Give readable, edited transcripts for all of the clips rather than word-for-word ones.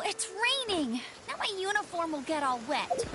It's raining! Now my uniform will get all wet.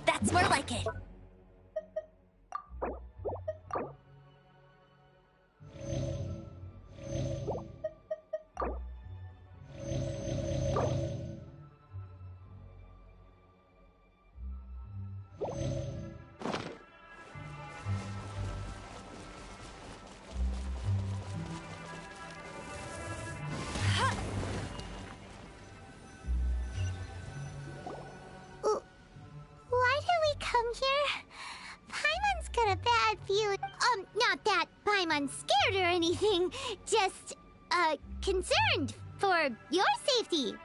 That's more like it. Not that Paimon's scared or anything, just, concerned for your safety.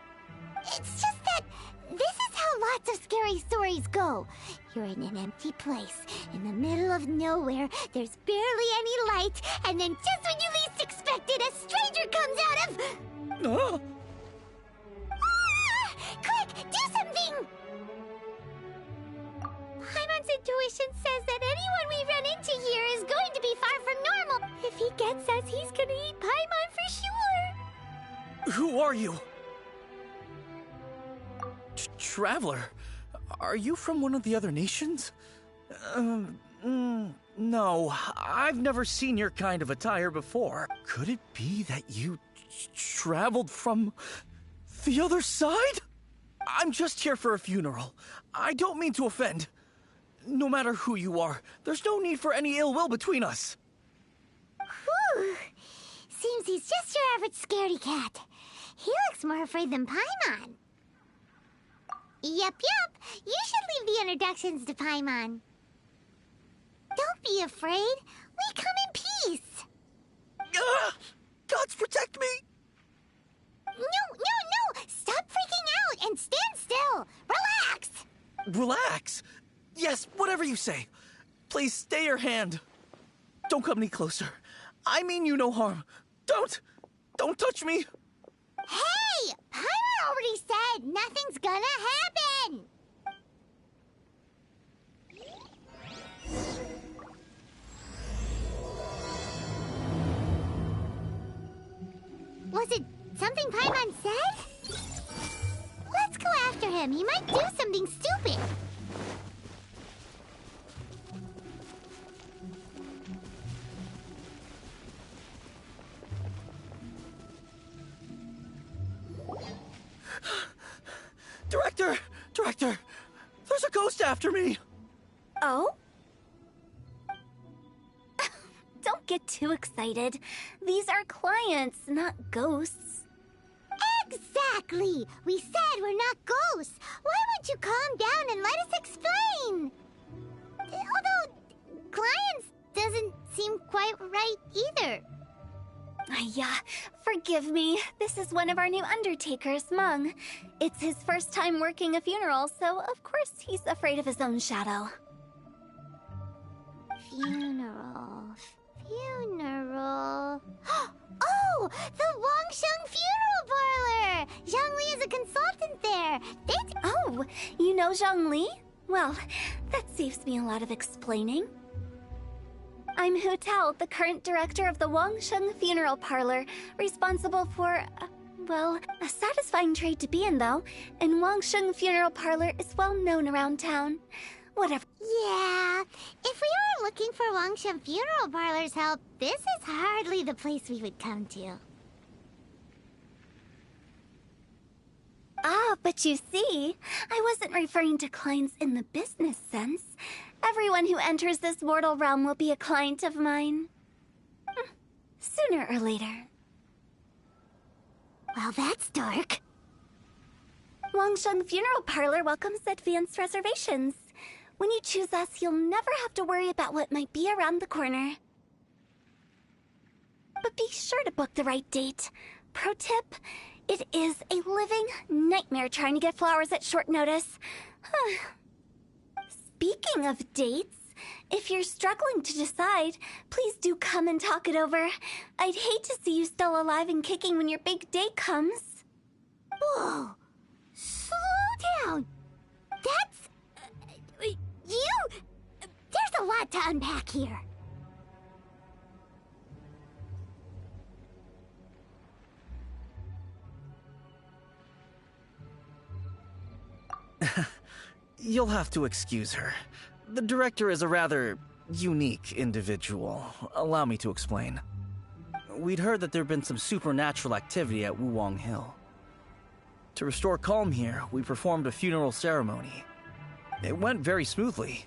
It's just that this is how lots of scary stories go. You're in an empty place, in the middle of nowhere, there's barely any light, and then just when you least expect it, a stranger comes out of... Quick, do something! Paimon's intuition says that anyone we run into here is going to be far from normal. If he gets us, he's gonna eat Paimon for sure. Who are you? Traveler? Are you from one of the other nations? No, I've never seen your kind of attire before. Could it be that you traveled from the other side? I'm just here for a funeral. I don't mean to offend. No matter who you are, there's no need for any ill will between us. Whew. Seems he's just your average scaredy cat. He looks more afraid than Paimon. Yep. You should leave the introductions to Paimon. Don't be afraid. We come in peace. Gods protect me! No. Stop freaking out and stand still. Relax. Relax? Yes, whatever you say. Please stay your hand. Don't come any closer. I mean you no harm. Don't touch me. Hey! Paimon already said nothing's gonna happen! Was it something Paimon said? Let's go after him. He might do something stupid. Director, there's a ghost after me. Oh? Don't get too excited. These are clients, not ghosts. Exactly! We said we're not ghosts. Why won't you calm down and let us explain? Although, clients doesn't seem quite right either. Yeah, forgive me. This is one of our new undertakers, Mung. It's his first time working a funeral, so of course he's afraid of his own shadow. Funeral. Oh! The Wangsheng Funeral Parlor! Zhangli is a consultant there. Oh, you know Zhangli? Well, that saves me a lot of explaining. I'm Hu Tao, the current director of the Wangsheng Funeral Parlor, responsible for, well, a satisfying trade to be in, though, and Wangsheng Funeral Parlor is well known around town. Whatever. Yeah, if we were looking for Wangsheng Funeral Parlor's help, this is hardly the place we would come to. Ah, but you see, I wasn't referring to clients in the business sense. Everyone who enters this mortal realm will be a client of mine. Sooner or later. Well, that's dark. Wangsheng Funeral Parlor welcomes advanced reservations. When you choose us, you'll never have to worry about what might be around the corner. But be sure to book the right date. Pro tip, it is a living nightmare trying to get flowers at short notice. Speaking of dates, if you're struggling to decide, please do come and talk it over. I'd hate to see you still alive and kicking when your big day comes. Whoa! Slow down! That's... There's a lot to unpack here. You'll have to excuse her. The director is a rather unique individual. Allow me to explain. We'd heard that there'd been some supernatural activity at Wuwang Hill. To restore calm here, we performed a funeral ceremony. It went very smoothly.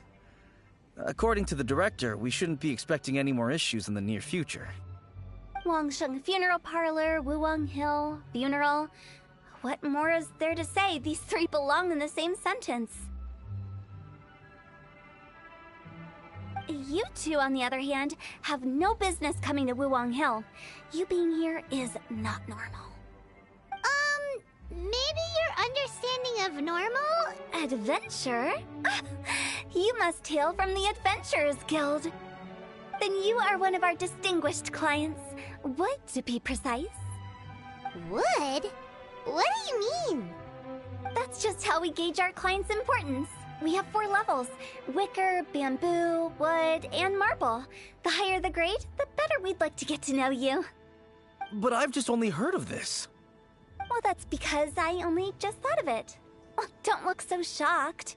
According to the director, we shouldn't be expecting any more issues in the near future. Wangsheng Funeral Parlor, Wuwang Hill, funeral. What more is there to say? These three belong in the same sentence. You two, on the other hand, have no business coming to Wuwang Hill. You being here is not normal. Maybe your understanding of normal? Adventure? You must hail from the Adventurers Guild. Then you are one of our distinguished clients. Would, to be precise. Wood? What do you mean? That's just how we gauge our clients' importance. We have 4 levels: wicker, bamboo, wood, and marble. The higher the grade, the better we'd like to get to know you. But I've just only heard of this. Well, that's because I only just thought of it. Oh, don't look so shocked.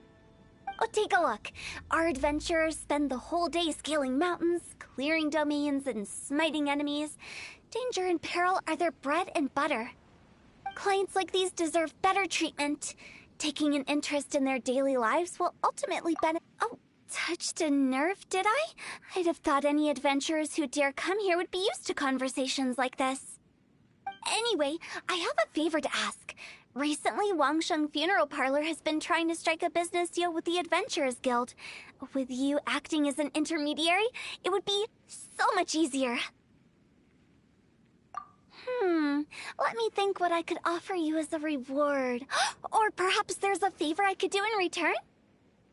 Oh, take a look. Our adventurers spend the whole day scaling mountains, clearing domains, and smiting enemies. Danger and peril are their bread and butter. Clients like these deserve better treatment. Taking an interest in their daily lives will ultimately benefit... Oh, touched a nerve, did I? I'd have thought any adventurers who dare come here would be used to conversations like this. Anyway, I have a favor to ask. Recently, Wangsheng Funeral Parlor has been trying to strike a business deal with the Adventurers Guild. With you acting as an intermediary, it would be so much easier. Let me think what I could offer you as a reward. Or perhaps there's a favor I could do in return?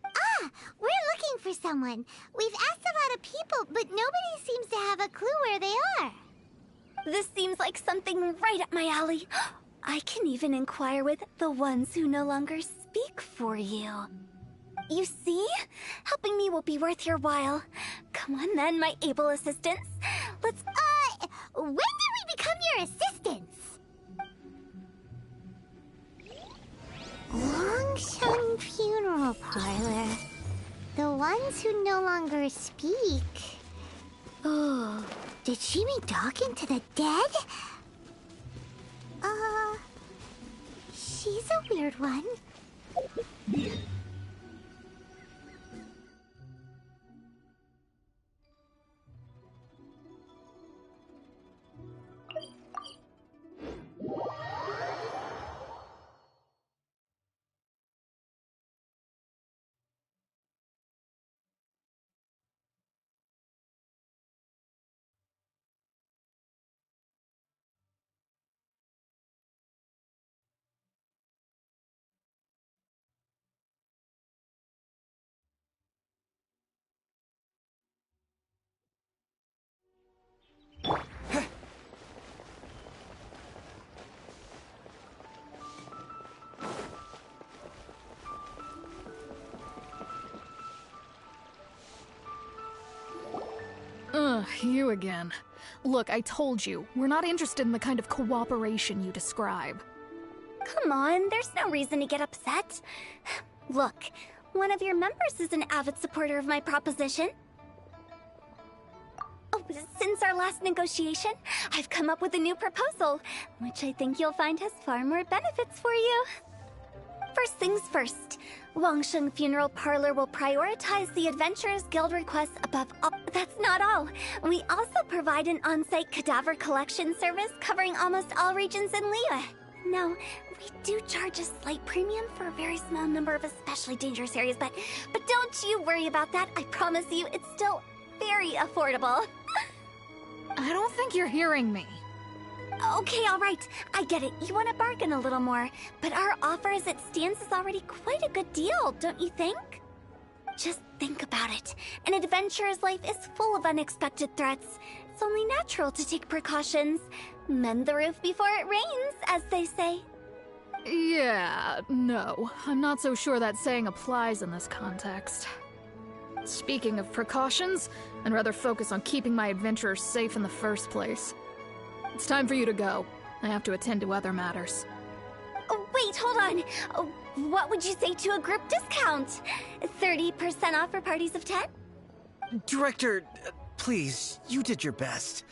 Ah, we're looking for someone. We've asked a lot of people, but nobody seems to have a clue where they are. This seems like something right up my alley. I can even inquire with the ones who no longer speak for you. You see? Helping me will be worth your while. Come on then, my able assistants. Let's... When did we become your assistants? ones who no longer speak. Oh, did she mean talking to the dead? She's a weird one. You again. Look, I told you, we're not interested in the kind of cooperation you describe. Come on, there's no reason to get upset. Look, one of your members is an avid supporter of my proposition. Oh, since our last negotiation, I've come up with a new proposal, which I think you'll find has far more benefits for you. First things first, Wangsheng Funeral Parlor will prioritize the Adventurers Guild requests above all. That's not all. We also provide an on-site cadaver collection service covering almost all regions in Liyue. Now, we do charge a slight premium for a very small number of especially dangerous areas, but don't you worry about that. I promise you, it's still very affordable. I don't think you're hearing me. Okay, all right. I get it. You want to bargain a little more, but our offer as it stands is already quite a good deal, don't you think? Just think about it. An adventurer's life is full of unexpected threats. It's only natural to take precautions. Mend the roof before it rains, as they say. Yeah, no. I'm not so sure that saying applies in this context. Speaking of precautions, I'd rather focus on keeping my adventurers safe in the first place. It's time for you to go. I have to attend to other matters. Oh, wait, hold on. Oh, what would you say to a group discount? 30% off for parties of 10? Director, please, you did your best.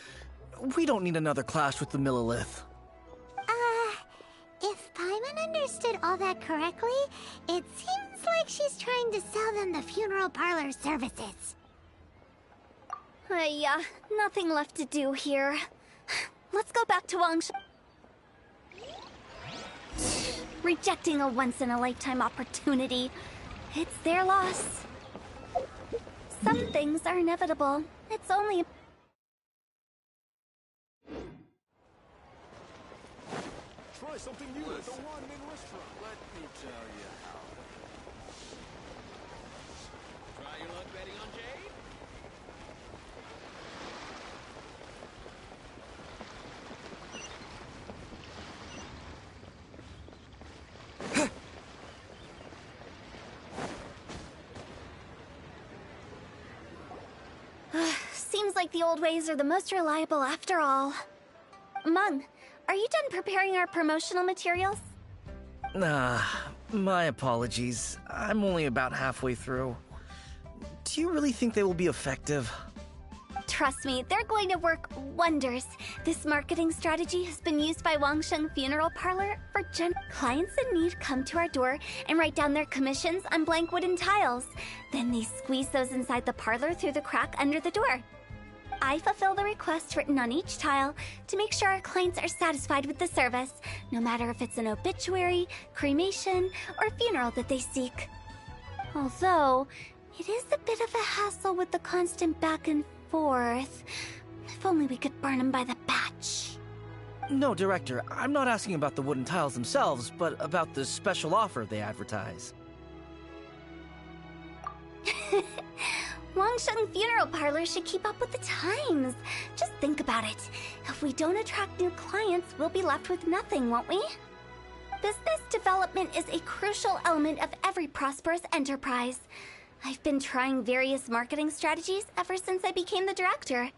We don't need another clash with the Millilith. If Paimon understood all that correctly, it seems like she's trying to sell them the funeral parlor services. Nothing left to do here. Let's go back to Wangsheng. Rejecting a once-in-a-lifetime opportunity. It's their loss. Some things are inevitable. It's only... Try something new at the one-man restaurant. Let me tell you how. Try your luck betting on Jade? Seems like the old ways are the most reliable after all. Mung, are you done preparing our promotional materials? My apologies. I'm only about halfway through. Do you really think they will be effective? Trust me, they're going to work wonders. This marketing strategy has been used by Wangsheng Funeral Parlor for clients in need come to our door and write down their commissions on blank wooden tiles. Then they squeeze those inside the parlor through the crack under the door. I fulfill the requests written on each tile to make sure our clients are satisfied with the service, no matter if it's an obituary, cremation, or funeral that they seek. Although, it is a bit of a hassle with the constant back and forth. If only we could burn them by the batch. No, Director, I'm not asking about the wooden tiles themselves, but about the special offer they advertise. Wangsheng Funeral Parlor should keep up with the times. Just think about it. If we don't attract new clients, we'll be left with nothing, won't we? Business development is a crucial element of every prosperous enterprise. I've been trying various marketing strategies ever since I became the director.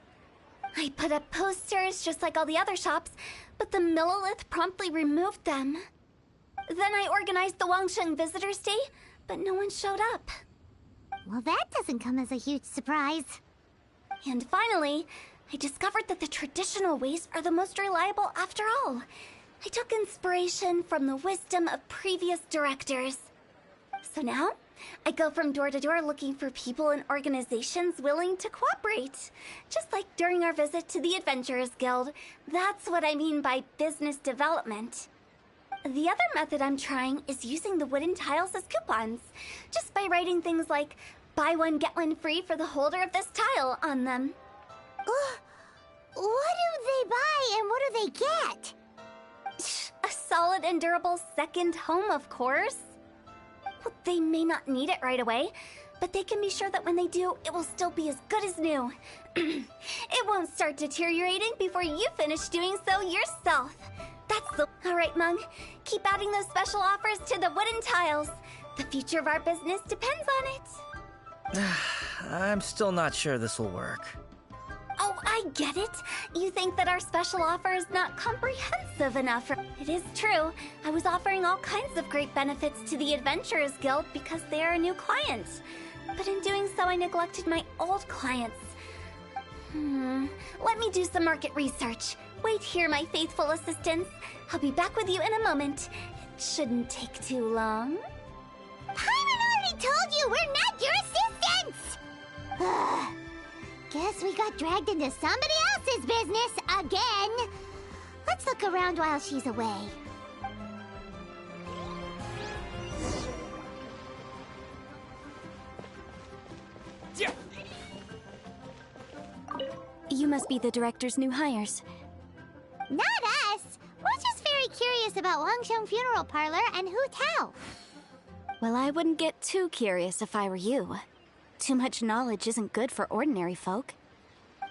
I put up posters just like all the other shops, but the Millilith promptly removed them. Then I organized the Wangsheng Visitors Day, but no one showed up. Well, that doesn't come as a huge surprise. And finally, I discovered that the traditional ways are the most reliable after all. I took inspiration from the wisdom of previous directors. So now, I go from door to door looking for people and organizations willing to cooperate. Just like during our visit to the Adventurers Guild. That's what I mean by business development. The other method I'm trying is using the wooden tiles as coupons. Just by writing things like, buy one, get one free for the holder of this tile on them. What do they buy and what do they get? A solid and durable second home, of course. Well, they may not need it right away, but they can be sure that when they do, it will still be as good as new. It won't start deteriorating before you finish doing so yourself. That's the... Alright, Mung. Keep adding those special offers to the wooden tiles. The future of our business depends on it. I'm still not sure this will work. Oh, I get it. You think that our special offer is not comprehensive enough. It is true. I was offering all kinds of great benefits to the Adventurers Guild because they are a new client. But in doing so, I neglected my old clients. Let me do some market research. Wait here, my faithful assistants. I'll be back with you in a moment. It shouldn't take too long. Paimon already told you we're not your assistants! Guess we got dragged into somebody else's business again. Let's look around while she's away. You must be the director's new hires. Not us! We're just very curious about Wangsheng Funeral Parlor and Hu Tao. Well, I wouldn't get too curious if I were you. Too much knowledge isn't good for ordinary folk.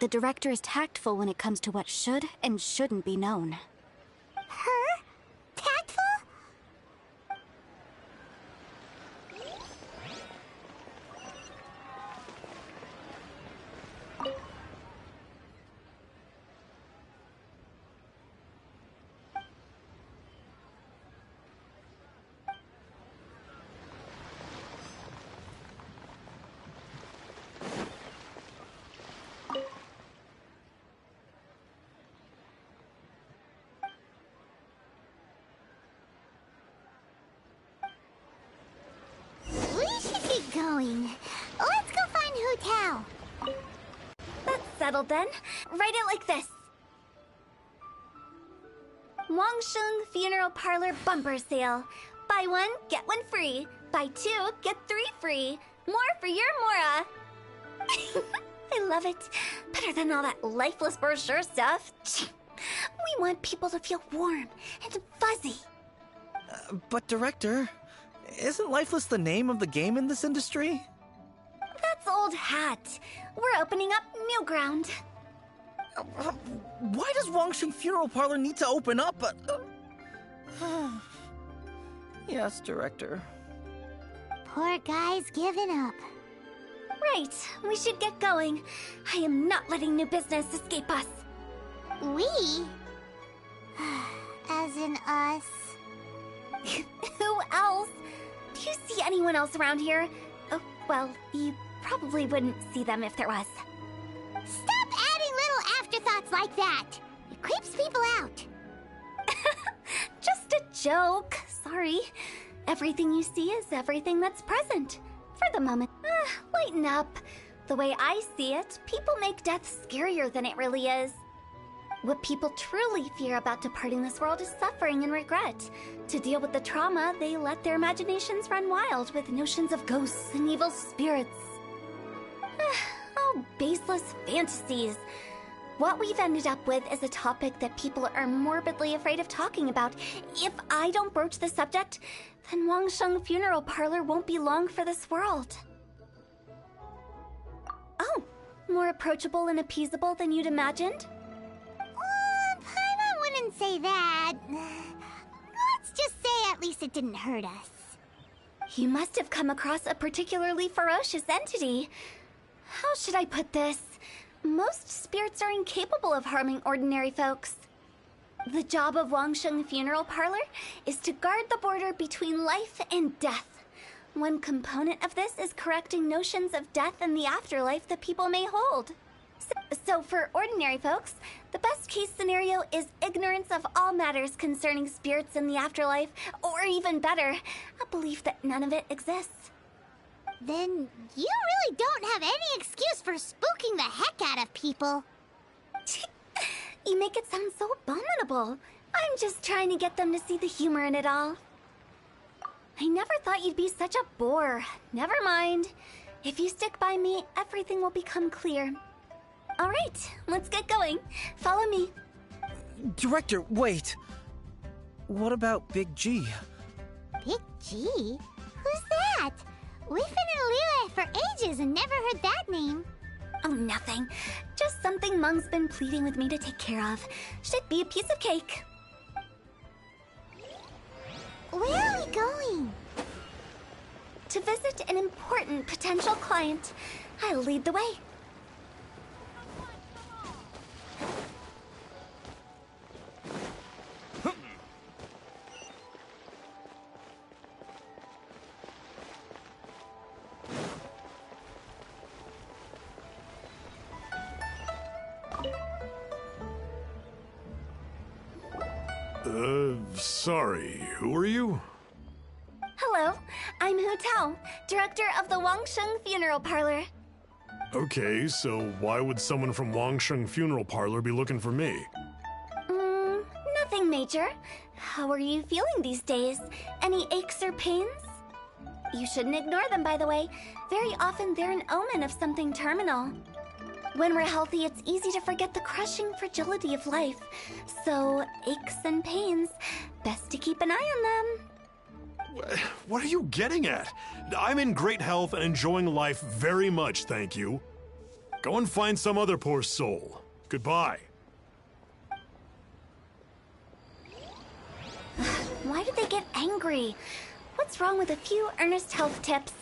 The director is tactful when it comes to what should and shouldn't be known. Her? Tactful? Going. Let's go find Hu Tao. That's settled then. Write it like this. Wangsheng Funeral Parlor Bumper Sale. Buy one, get one free. Buy two, get three free. More for your Mora. I love it. Better than all that lifeless brochure stuff. We want people to feel warm and fuzzy. But Director, isn't lifeless the name of the game in this industry? That's old hat. We're opening up new ground. Why does Wangsheng Funeral Parlor need to open up? Yes, Director. Poor guy's given up. Right, we should get going. I am not letting new business escape us. We? As in us. Who else? Do you see anyone else around here? Oh, well, you probably wouldn't see them if there was. Stop adding little afterthoughts like that! It creeps people out. Just a joke. Sorry. Everything you see is everything that's present. For the moment. Lighten up. The way I see it, people make death scarier than it really is. What people truly fear about departing this world is suffering and regret. To deal with the trauma, they let their imaginations run wild with notions of ghosts and evil spirits. All baseless fantasies. What we've ended up with is a topic that people are morbidly afraid of talking about. If I don't broach the subject, then Wangsheng Funeral Parlor won't be long for this world. Oh, more approachable and appeasable than you'd imagined? Paimon wouldn't say that. Let's just say at least it didn't hurt us. You must have come across a particularly ferocious entity. How should I put this? Most spirits are incapable of harming ordinary folks. The job of Wangsheng Funeral Parlor is to guard the border between life and death. One component of this is correcting notions of death and the afterlife that people may hold. So for ordinary folks, the best case scenario is ignorance of all matters concerning spirits in the afterlife, or even better, a belief that none of it exists. Then you really don't have any excuse for spooking the heck out of people. You make it sound so abominable. I'm just trying to get them to see the humor in it all. I never thought you'd be such a bore. Never mind. If you stick by me, everything will become clear. All right, let's get going. Follow me. Director, wait. What about Big G? Big G? Who's that? We've been in Lille for ages and never heard that name. Oh, nothing. Just something Mung's been pleading with me to take care of. Should be a piece of cake. Where are we going? To visit an important potential client. I'll lead the way. Sorry, who are you? Hello, I'm Hu Tao, director of the Wangsheng Funeral Parlor. Okay, so why would someone from Wangsheng Funeral Parlor be looking for me? Nothing major. How are you feeling these days? Any aches or pains? You shouldn't ignore them, by the way. Very often they're an omen of something terminal. When we're healthy, it's easy to forget the crushing fragility of life. So, aches and pains, best to keep an eye on them. What are you getting at? I'm in great health and enjoying life very much, thank you. Go and find some other poor soul. Goodbye. Why did they get angry? What's wrong with a few earnest health tips?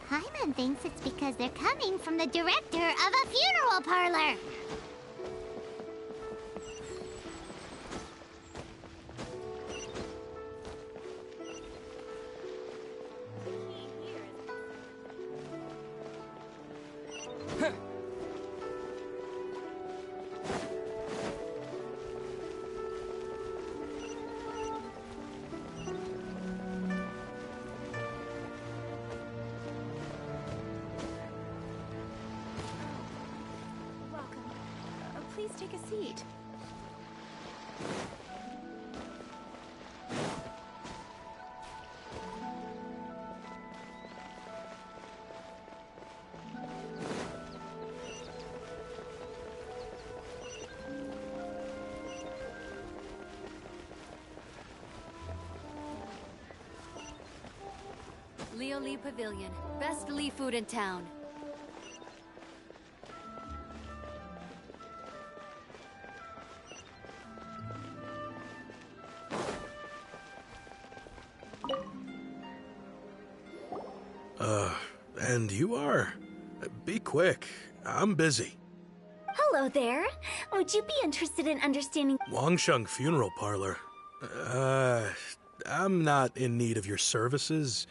Hyman thinks it's because they're coming from the director of a funeral parlor. Please take a seat. Leo Lee Pavilion. Best Lee food in town. And you are? Be quick. I'm busy. Hello there. Would you be interested in understanding? Wangsheng Funeral Parlor. I'm not in need of your services.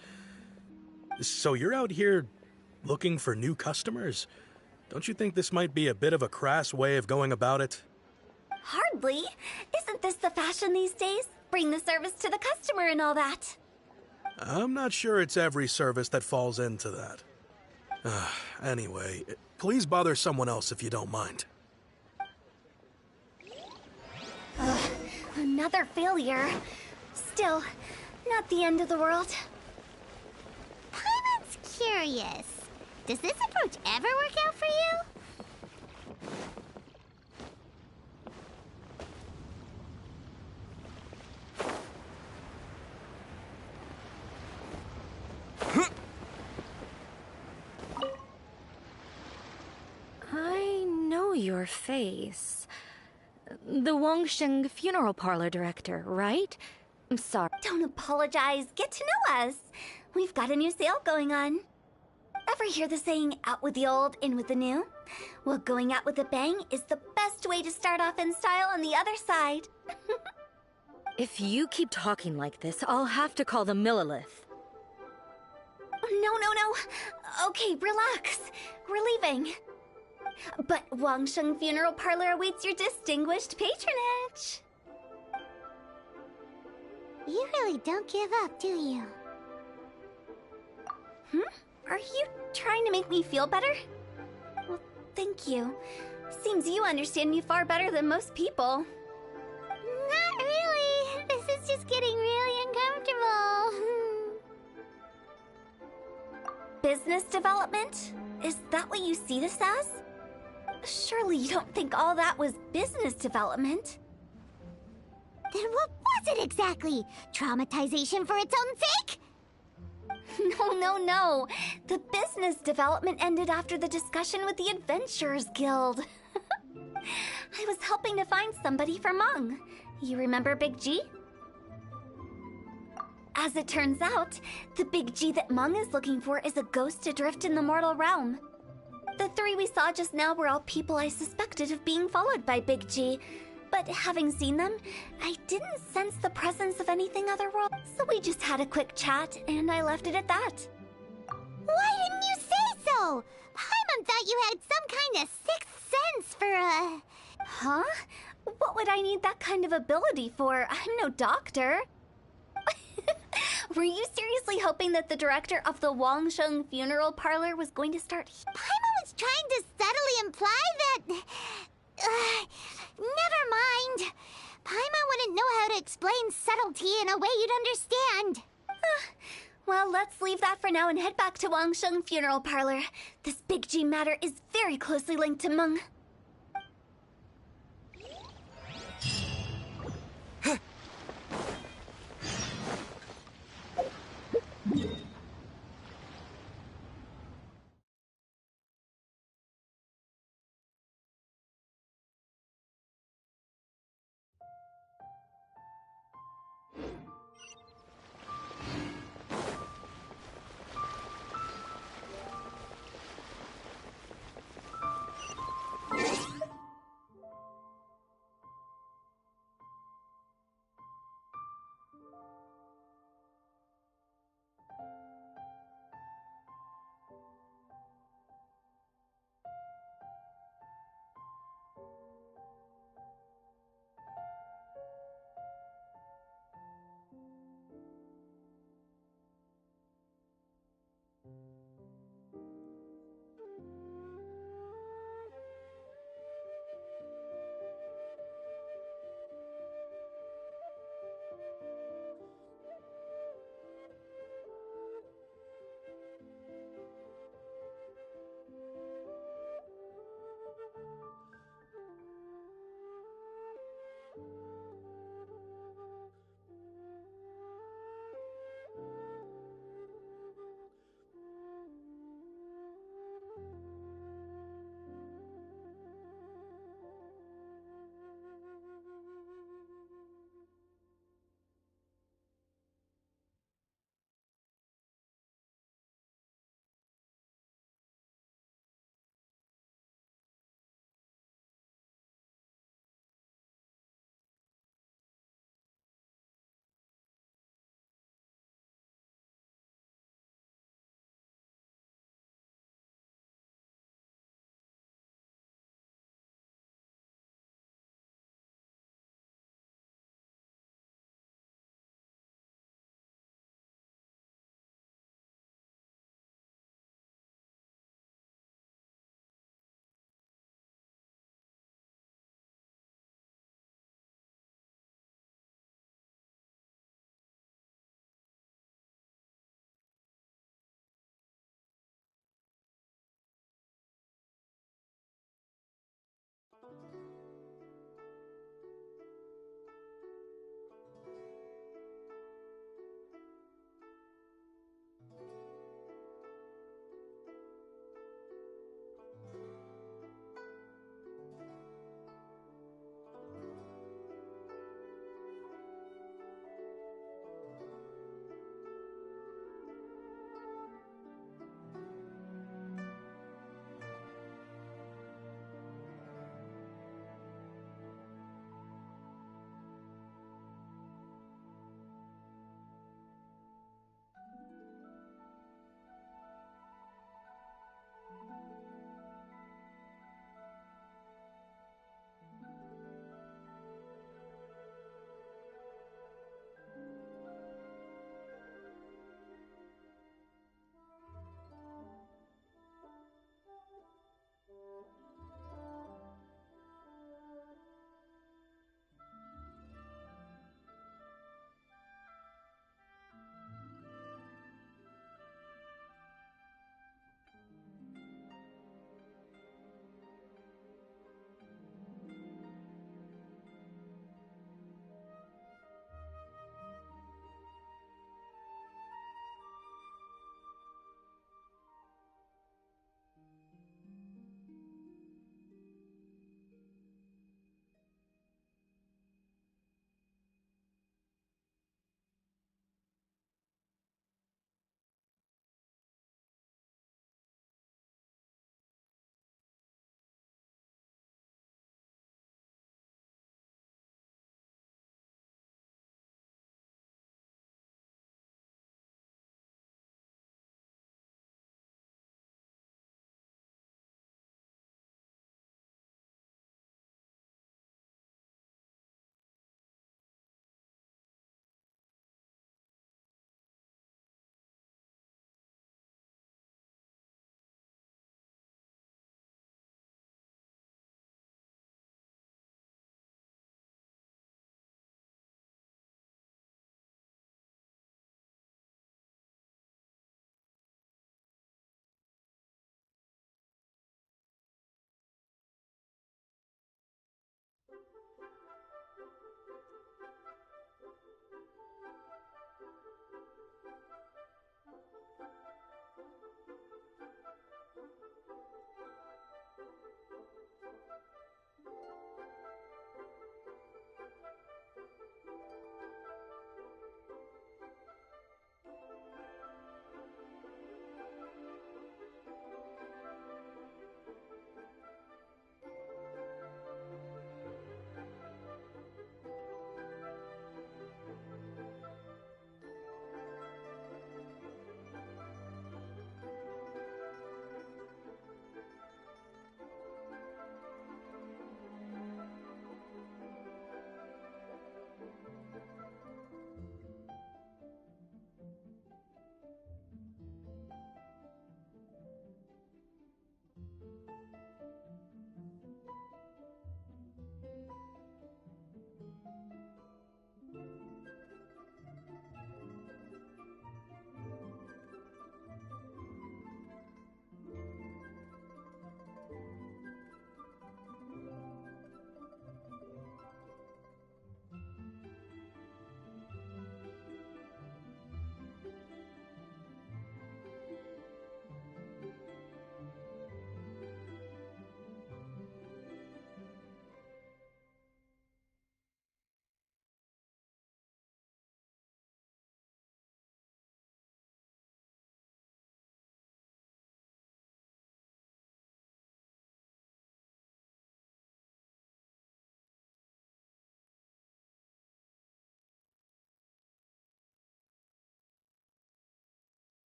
So you're out here looking for new customers? Don't you think this might be a bit of a crass way of going about it? Hardly. Isn't this the fashion these days? Bring the service to the customer and all that. I'm not sure it's every service that falls into that. Anyway, please bother someone else if you don't mind. Another failure. Still, not the end of the world. Hyman's curious. Does this approach ever work out for you? I know your face. The Wangsheng Funeral Parlor director, right? I'm sorry. Don't apologize. Get to know us. We've got a new sale going on. Ever hear the saying, out with the old, in with the new? Well, going out with a bang is the best way to start off in style on the other side. If you keep talking like this, I'll have to call the Millilith. No. Okay, relax. We're leaving. But Wangsheng Funeral Parlor awaits your distinguished patronage. You really don't give up, do you? Are you trying to make me feel better? Well, thank you. Seems you understand me far better than most people. Not really. This is just getting really uncomfortable. Business development? Is that what you see this as? Surely you don't think all that was business development? Then what was it exactly? Traumatization for its own sake? No. The business development ended after the discussion with the Adventurers Guild. I was helping to find somebody for Meng. You remember Big G? As it turns out, the Big G that Meng is looking for is a ghost adrift in the mortal realm. The three we saw just now were all people I suspected of being followed by Big G. But having seen them, I didn't sense the presence of anything otherworldly. So we just had a quick chat, and I left it at that. Why didn't you say so? Paimon thought you had some kind of sixth sense for Huh? What would I need that kind of ability for? I'm no doctor. Were you seriously hoping that the director of the Wangsheng Funeral Parlor was going to start? Paimon was trying to subtly imply that... never mind. Paimon wouldn't know how to explain subtlety in a way you'd understand. Well, let's leave that for now and head back to Wangsheng Funeral Parlor. This Big G matter is very closely linked to Meng.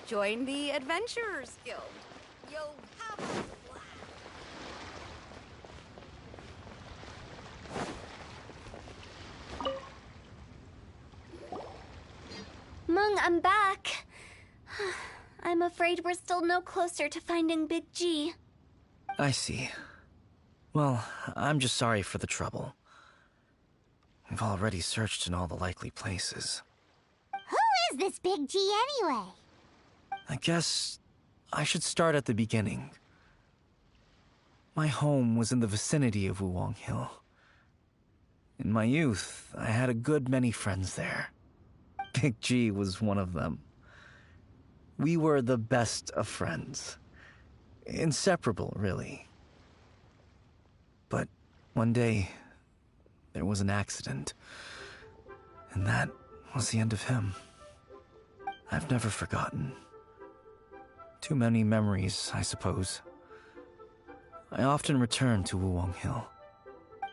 join the Adventurers Guild. You'll have a blast. Mung, I'm back. I'm afraid we're still no closer to finding Big G. I see. Well, I'm just sorry for the trouble. We've already searched in all the likely places. Who is this Big G anyway? I guess I should start at the beginning. My home was in the vicinity of Wuwang Hill. In my youth, I had a good many friends there. Big G was one of them. We were the best of friends. Inseparable, really. But one day, there was an accident. And that was the end of him. I've never forgotten. Too many memories, I suppose. I often return to Wuwang Hill.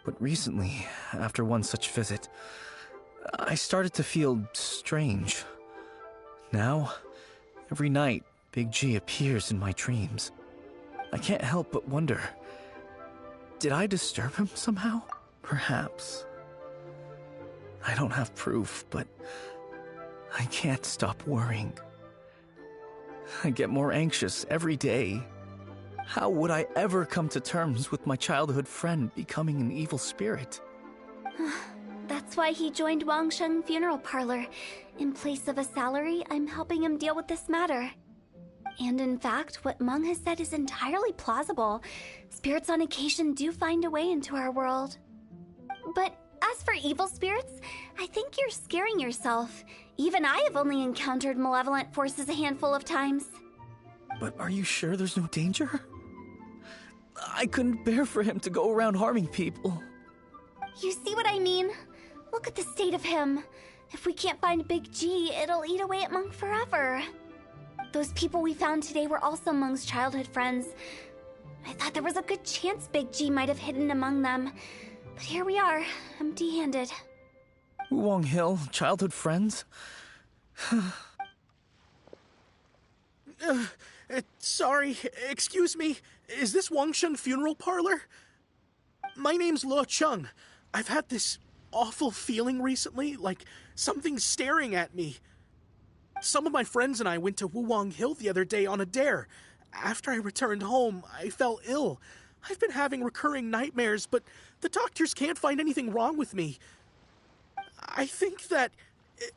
But recently, after one such visit, I started to feel strange. Now, every night, Big G appears in my dreams. I can't help but wonder, did I disturb him somehow? Perhaps. I don't have proof, but I can't stop worrying. I get more anxious every day. How would I ever come to terms with my childhood friend becoming an evil spirit? That's why he joined Wangsheng Funeral Parlor. In place of a salary, I'm helping him deal with this matter. And in fact, what Mung has said is entirely plausible. Spirits on occasion do find a way into our world. But as for evil spirits, I think you're scaring yourself. Even I have only encountered malevolent forces a handful of times. But are you sure there's no danger? I couldn't bear for him to go around harming people. You see what I mean? Look at the state of him. If we can't find Big G, it'll eat away at Mung forever. Those people we found today were also Mung's childhood friends. I thought there was a good chance Big G might have hidden among them. But here we are, empty-handed. Wuwang Hill, childhood friends? Sorry, excuse me. Is this Wangsheng Funeral Parlor? My name's Luo Chung. I've had this awful feeling recently, like something's staring at me. Some of my friends and I went to Wuwang Hill the other day on a dare. After I returned home, I fell ill. I've been having recurring nightmares, but the doctors can't find anything wrong with me. I think that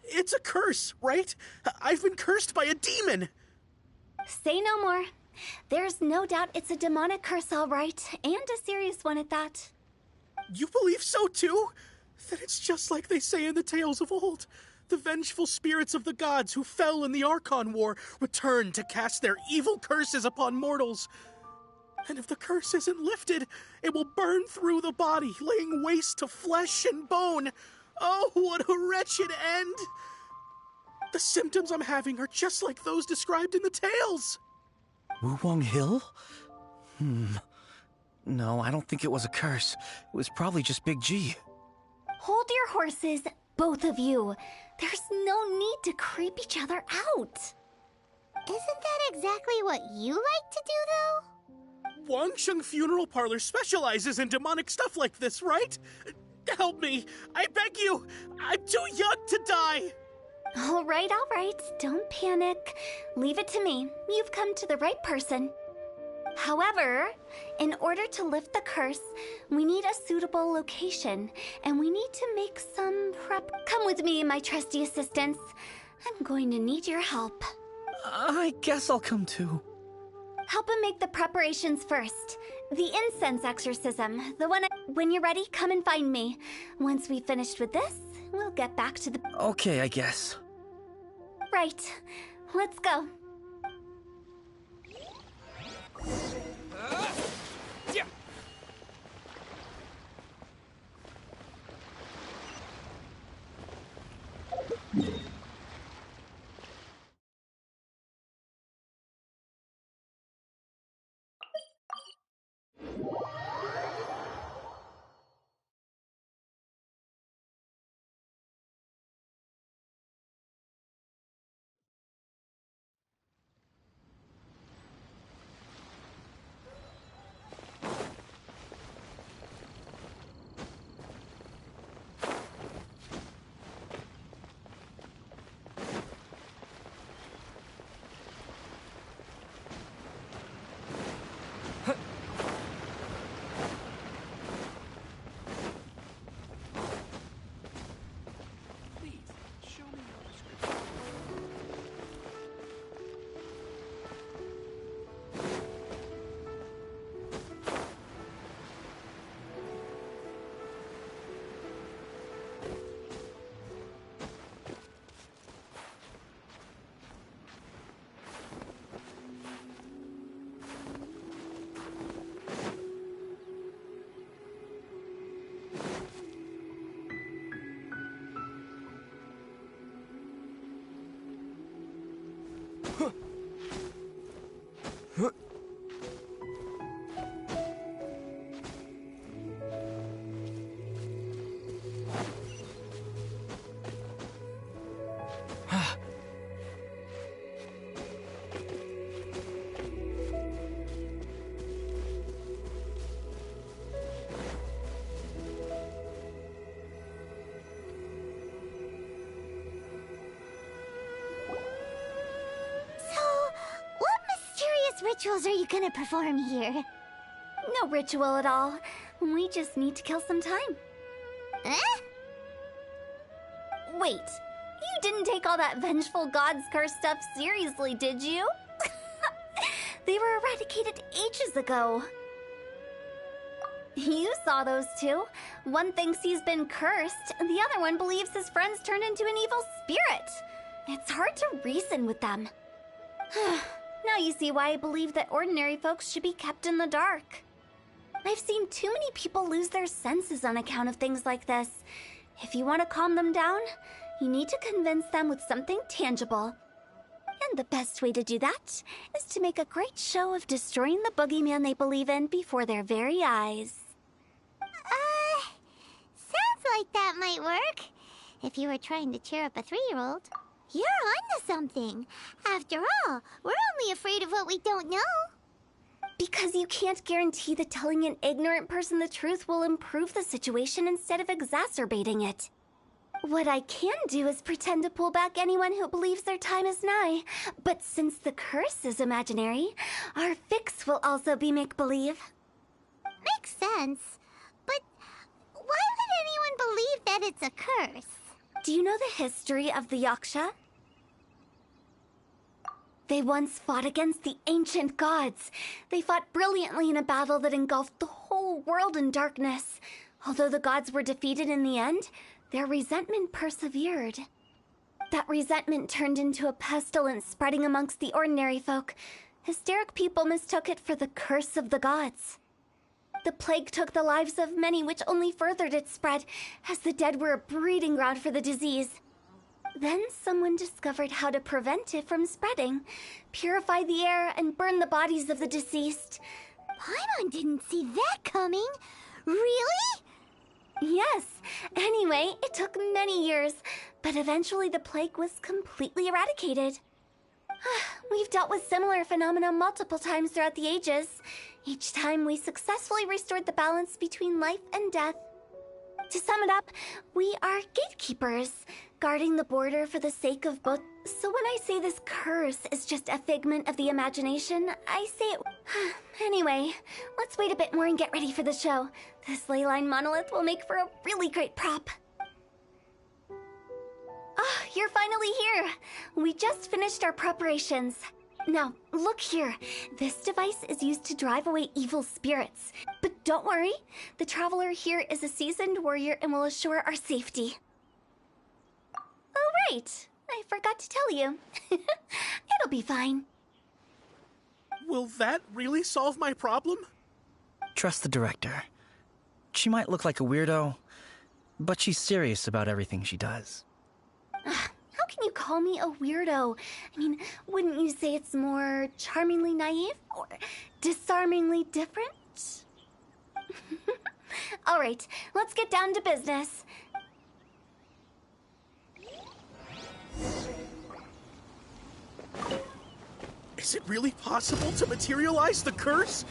it's a curse, right? I've been cursed by a demon. Say no more. There's no doubt it's a demonic curse, all right, and a serious one at that. You believe so too? Then it's just like they say in the tales of old. The vengeful spirits of the gods who fell in the Archon War return to cast their evil curses upon mortals. And if the curse isn't lifted, it will burn through the body, laying waste to flesh and bone. Oh, what a wretched end! The symptoms I'm having are just like those described in the tales. Wuwang Hill? No, I don't think it was a curse. It was probably just Big G. Hold your horses, both of you. There's no need to creep each other out. Isn't that exactly what you like to do, though? Wangsheng Funeral Parlor specializes in demonic stuff like this, right? Help me! I beg you! I'm too young to die! All right. Don't panic. Leave it to me. You've come to the right person. However, in order to lift the curse, we need a suitable location, and we need to make some prep. Come with me, my trusty assistants. I'm going to need your help. I guess I'll come too. Help him make the preparations first. The incense exorcism, the one when you're ready, come and find me. Once we've finished with this, we'll get back to the... Okay, I guess. Right. Let's go. Rituals are you gonna perform here? No ritual at all. We just need to kill some time. Eh? Wait, you didn't take all that vengeful God's curse stuff seriously, did you? They were eradicated ages ago. You saw those two. One thinks he's been cursed, and the other one believes his friends turned into an evil spirit. It's hard to reason with them. Now you see why I believe that ordinary folks should be kept in the dark. I've seen too many people lose their senses on account of things like this. If you want to calm them down, you need to convince them with something tangible. And the best way to do that is to make a great show of destroying the boogeyman they believe in before their very eyes. Sounds like that might work. If you were trying to cheer up a 3-year-old. You're onto something. After all, we're only afraid of what we don't know. Because you can't guarantee that telling an ignorant person the truth will improve the situation instead of exacerbating it. What I can do is pretend to pull back anyone who believes their time is nigh. But since the curse is imaginary, our fix will also be make-believe. Makes sense. But why would anyone believe that it's a curse? Do you know the history of the Yaksha? They once fought against the ancient gods. They fought brilliantly in a battle that engulfed the whole world in darkness. Although the gods were defeated in the end, their resentment persevered. That resentment turned into a pestilence spreading amongst the ordinary folk. Hysteric people mistook it for the curse of the gods. The plague took the lives of many, which only furthered its spread, as the dead were a breeding ground for the disease. Then someone discovered how to prevent it from spreading, purify the air, and burn the bodies of the deceased. Paimon didn't see that coming. Really? Yes. Anyway, it took many years, but eventually the plague was completely eradicated. We've dealt with similar phenomena multiple times throughout the ages. Each time we successfully restored the balance between life and death. To sum it up, we are gatekeepers, guarding the border for the sake of both. So when I say this curse is just a figment of the imagination, I say it... Anyway, let's wait a bit more and get ready for the show. This ley line monolith will make for a really great prop. Ah, you're finally here! We just finished our preparations. Now, look here. This device is used to drive away evil spirits. But don't worry, the traveler here is a seasoned warrior and will assure our safety. Oh, right. I forgot to tell you. It'll be fine. Will that really solve my problem? Trust the director. She might look like a weirdo, but she's serious about everything she does. How can you call me a weirdo? I mean, wouldn't you say it's more charmingly naive or disarmingly different? All right, let's get down to business. Is it really possible to materialize the curse?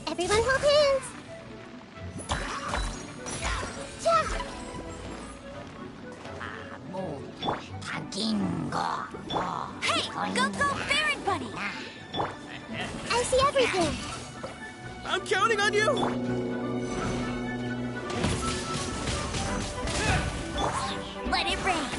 Everyone hold hands. Hey, go Baron Bunny! I see everything. I'm counting on you! Let it rain!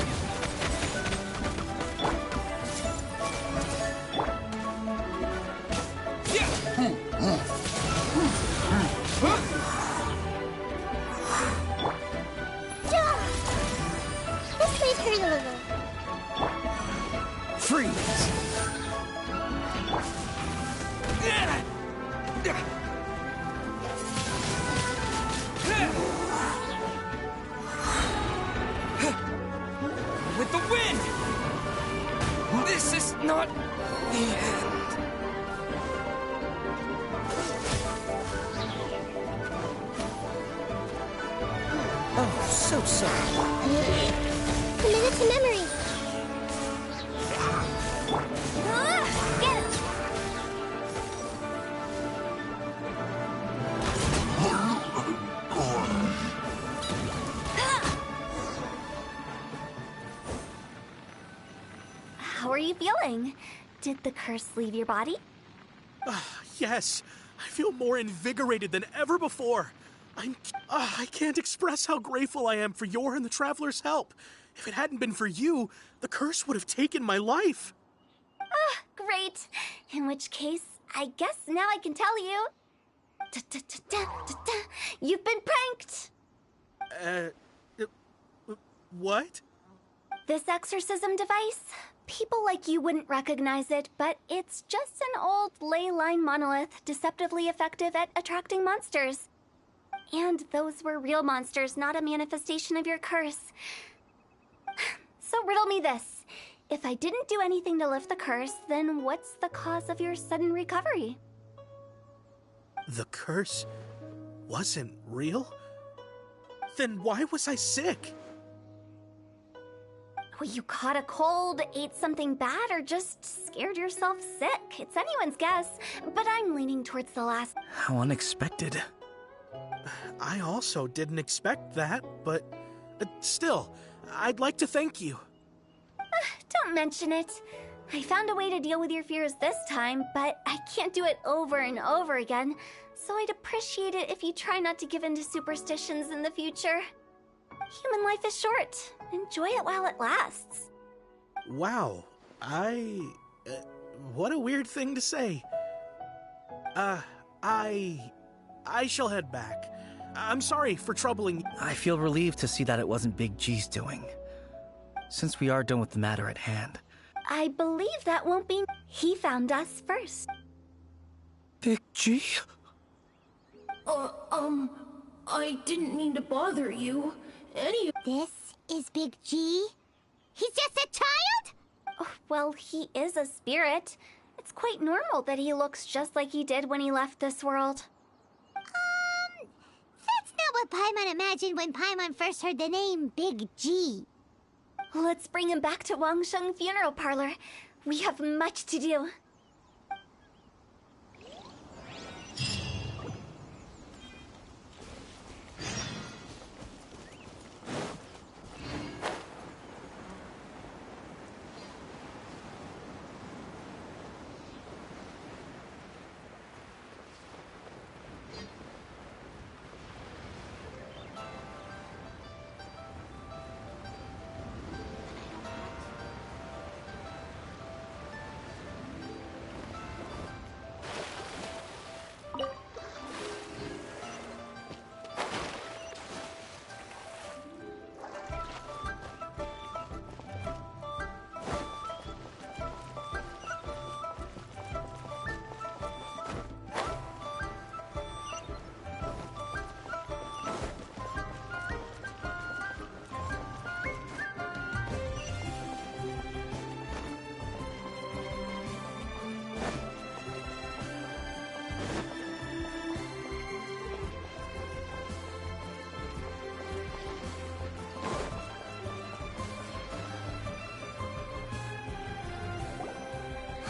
This might hurt a little. Freeze! not the end. Oh, so sorry. Commit it to memory. Get it! How are you feeling? Did the curse leave your body? Yes, I feel more invigorated than ever before. I can't express how grateful I am for your and the Traveler's help. If it hadn't been for you, the curse would have taken my life. Great. In which case, I guess now I can tell you. You've been pranked! What? This exorcism device? People like you wouldn't recognize it, but it's just an old ley line monolith deceptively effective at attracting monsters. And those were real monsters, not a manifestation of your curse. So riddle me this. If I didn't do anything to lift the curse, then what's the cause of your sudden recovery? The curse wasn't real? Then why was I sick? Well, you caught a cold, ate something bad, or just scared yourself sick. It's anyone's guess, but I'm leaning towards the last. How unexpected. I also didn't expect that, but still, I'd like to thank you. Don't mention it. I found a way to deal with your fears this time, but I can't do it over and over again, so I'd appreciate it if you try not to give in to superstitions in the future. Human life is short. Enjoy it while it lasts. Wow, what a weird thing to say. I shall head back. I'm sorry for troubling you. I feel relieved to see that it wasn't Big G's doing. Since we are done with the matter at hand. I believe that won't be. He found us first. Big G? I didn't mean to bother you. This is Big G? He's just a child? Oh, well, he is a spirit. It's quite normal that he looks just like he did when he left this world. That's not what Paimon imagined when Paimon first heard the name Big G. Let's bring him back to Wangsheng Funeral Parlor. We have much to do.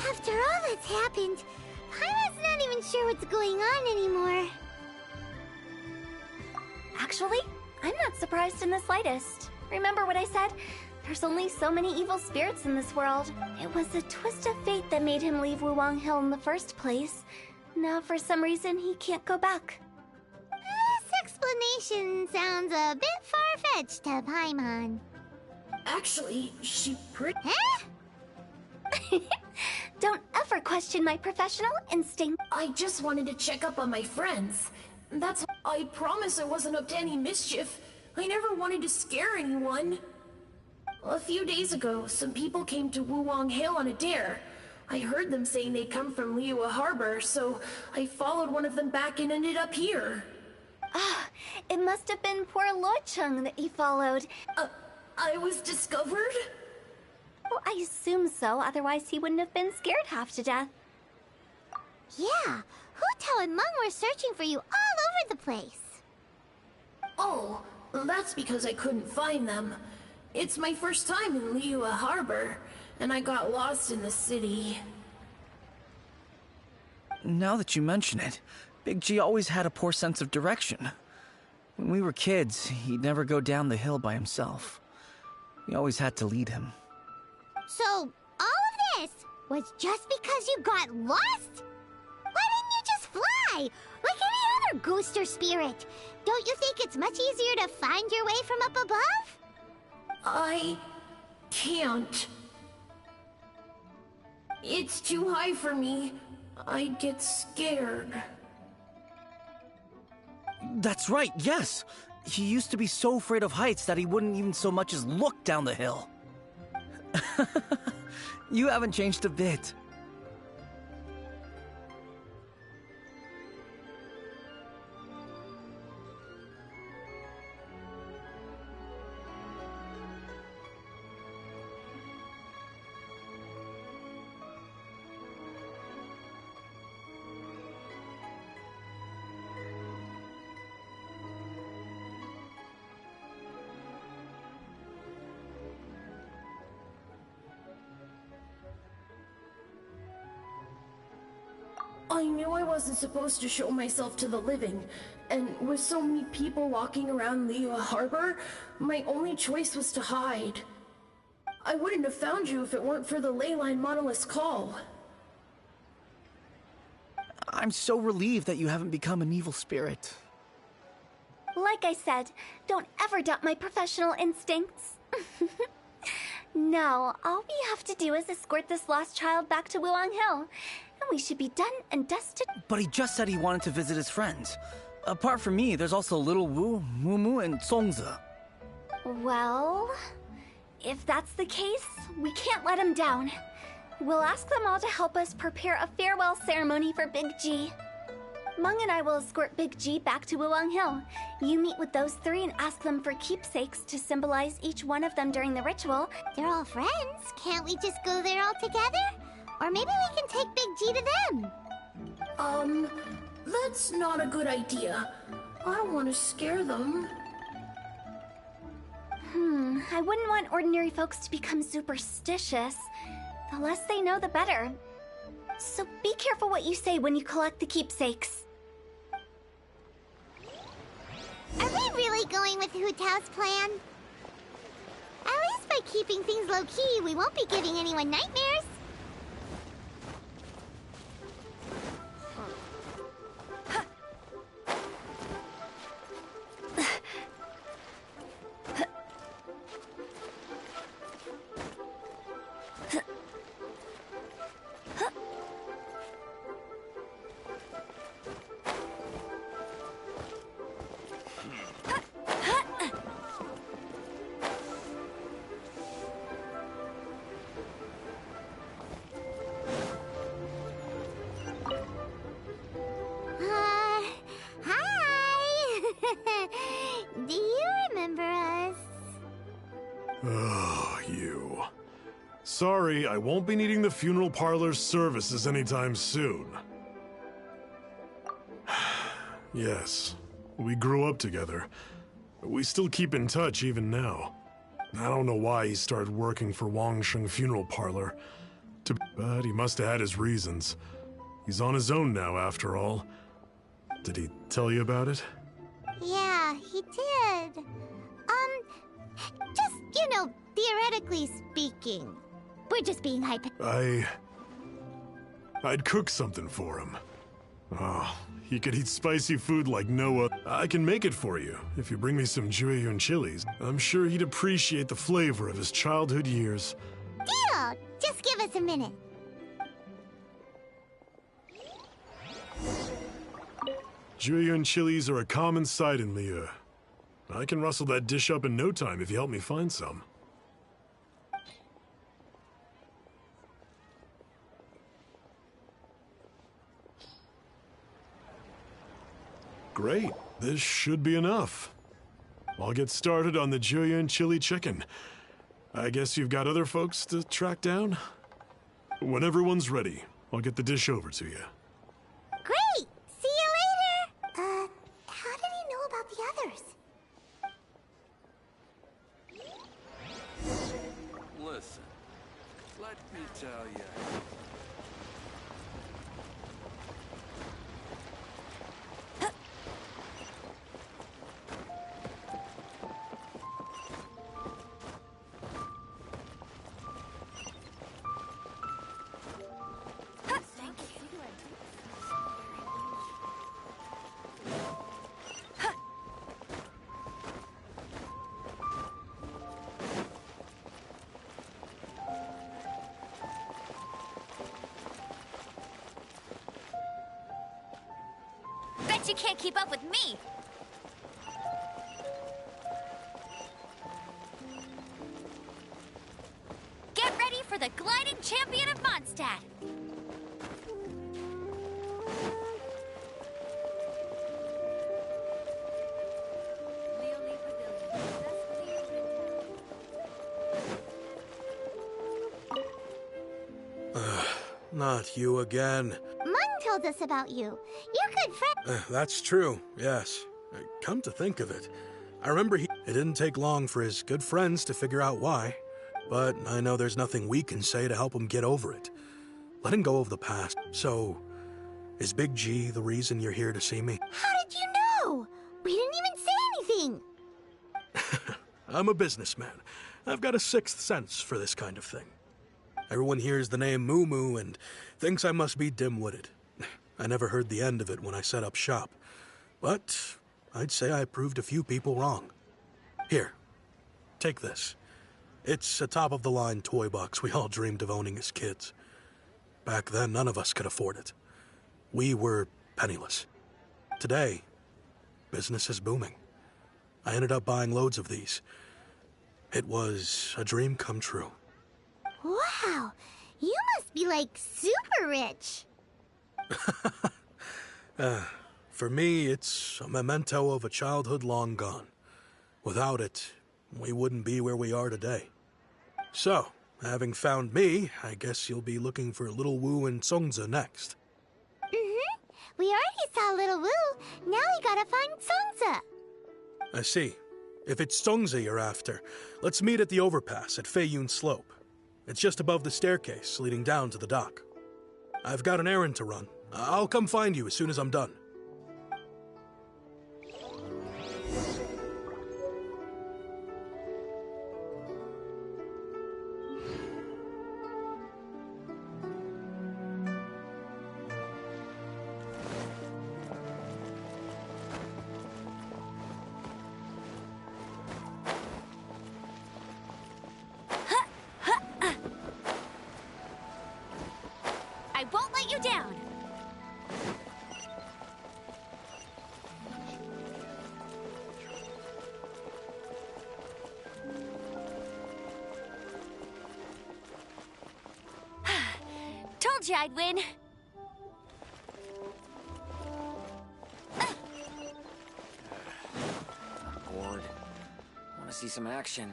After all that's happened, Paimon's not even sure what's going on anymore. Actually, I'm not surprised in the slightest. Remember what I said? There's only so many evil spirits in this world. It was a twist of fate that made him leave Wuwang Hill in the first place. Now, for some reason, he can't go back. This explanation sounds a bit far-fetched to Paimon. Actually, she pretty... Huh? Don't ever question my professional instinct. I just wanted to check up on my friends. That's why I promise I wasn't up to any mischief. I never wanted to scare anyone. A few days ago, some people came to Wuwang Hill on a dare. I heard them saying they'd come from Liyue Harbor, so I followed one of them back and ended up here. Ah, it must have been poor Lo Chung that you followed. I was discovered? Well, I assume so, otherwise he wouldn't have been scared half to death. Yeah, Hu and Meng were searching for you all over the place. Oh, that's because I couldn't find them. It's my first time in Liyue Harbor, and I got lost in the city. Now that you mention it, Big G always had a poor sense of direction. When we were kids, he'd never go down the hill by himself. We always had to lead him. So, all of this was just because you got lost? Why didn't you just fly? Like any other ghost or spirit? Don't you think it's much easier to find your way from up above? I can't. It's too high for me. I'd get scared. That's right, yes! He used to be so afraid of heights that he wouldn't even so much as look down the hill. You haven't changed a bit. I knew I wasn't supposed to show myself to the living, and with so many people walking around Liyue Harbor, my only choice was to hide. I wouldn't have found you if it weren't for the leyline monolith's call. I'm so relieved that you haven't become an evil spirit. Like I said, don't ever doubt my professional instincts. No, all we have to do is escort this lost child back to Wuang Hill, and we should be done and dusted. But he just said he wanted to visit his friends. Apart from me, there's also Little Wu, Mumu, and Songza. Well, if that's the case, we can't let him down. We'll ask them all to help us prepare a farewell ceremony for Big G. Meng and I will escort Big G back to Wuang Hill. You meet with those three and ask them for keepsakes to symbolize each one of them during the ritual. They're all friends. Can't we just go there all together? Or maybe we can take Big G to them. That's not a good idea. I don't want to scare them. I wouldn't want ordinary folks to become superstitious. The less they know, the better. So be careful what you say when you collect the keepsakes. Are we really going with Hu Tao's plan? At least by keeping things low-key, we won't be giving anyone nightmares. Do you remember us? Oh, you. Sorry, I won't be needing the funeral parlor's services anytime soon. Yes, we grew up together. We still keep in touch even now. I don't know why he started working for Wangsheng Funeral Parlor, but he must have had his reasons. He's on his own now, after all. Did he tell you about it? Yeah, he did. Just, theoretically speaking. We're just being I'd cook something for him. Oh, he could eat spicy food like no other. I can make it for you, if you bring me some Jueyun chilies. I'm sure he'd appreciate the flavor of his childhood years. Deal! Just give us a minute. Jueyun chilies are a common sight in Liyue. I can rustle that dish up in no time if you help me find some. Great, this should be enough. I'll get started on the Jueyun chili chicken. I guess you've got other folks to track down? When everyone's ready, I'll get the dish over to you. Great! See you later! How did he know about the others? Listen, let me tell you. Bet you can't keep up with me! Get ready for the gliding champion of Mondstadt! Not you again. Mung told us about you. You're good friend. That's true, yes. Come to think of it, I remember it didn't take long for his good friends to figure out why. But I know there's nothing we can say to help him get over it. Letting go of the past. So, is Big G the reason you're here to see me? How did you know? We didn't even say anything. I'm a businessman. I've got a sixth sense for this kind of thing. Everyone hears the name Moo Moo and thinks I must be dim-witted. I never heard the end of it when I set up shop. But I'd say I proved a few people wrong. Here, take this. It's a top-of-the-line toy box we all dreamed of owning as kids. Back then, none of us could afford it. We were penniless. Today, business is booming. I ended up buying loads of these. It was a dream come true. Wow, you must be like super rich. For me, it's a memento of a childhood long gone. Without it, we wouldn't be where we are today. So, having found me, I guess you'll be looking for Little Wu and Songza next. Mm-hmm. We already saw Little Wu. Now we gotta find Songza. I see. If it's Songza you're after, let's meet at the overpass at Feiyun Slope. It's just above the staircase leading down to the dock. I've got an errand to run. I'll come find you as soon as I'm done. I won't let you down! Told you I'd win! Bored. Want to see some action.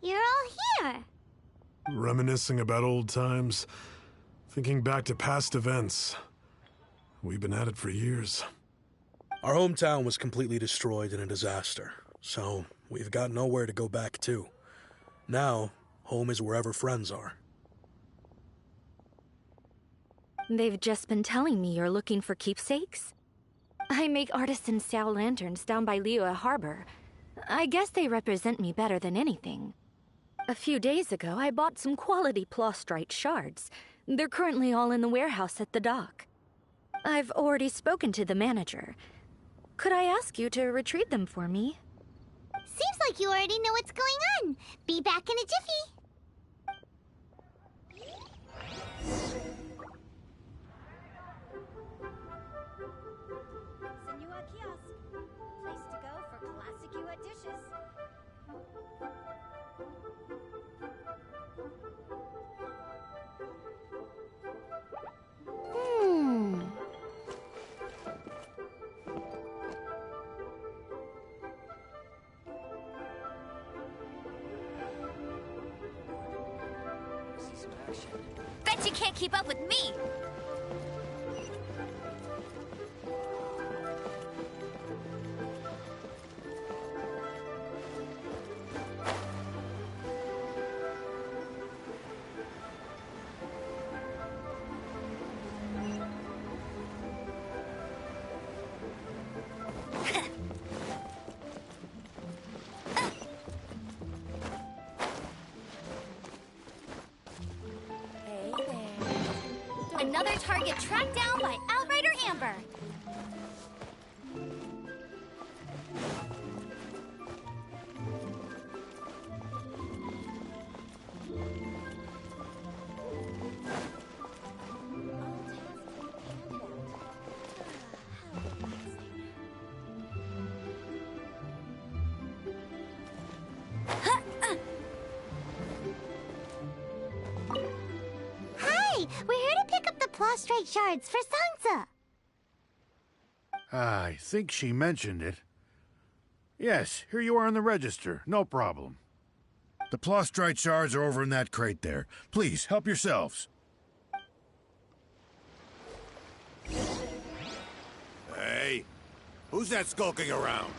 You're all here. Reminiscing about old times, thinking back to past events. We've been at it for years. Our hometown was completely destroyed in a disaster, so we've got nowhere to go back to. Now, home is wherever friends are. They've just been telling me you're looking for keepsakes? I make artisan Xiao lanterns down by Liyue Harbor. I guess they represent me better than anything. A few days ago, I bought some quality plastrite shards. They're currently all in the warehouse at the dock. I've already spoken to the manager. Could I ask you to retrieve them for me? Seems like you already know what's going on. Be back in a jiffy. Senua kiosk. Place to go for classic UA dishes. See some action. Bet you can't keep up with me! Another target tracked down by Outrider Amber. We're here to pick up the prostrate shards for Sansa. I think she mentioned it. Yes, here you are on the register. No problem. The prostrate shards are over in that crate there. Please, help yourselves. Hey, who's that skulking around?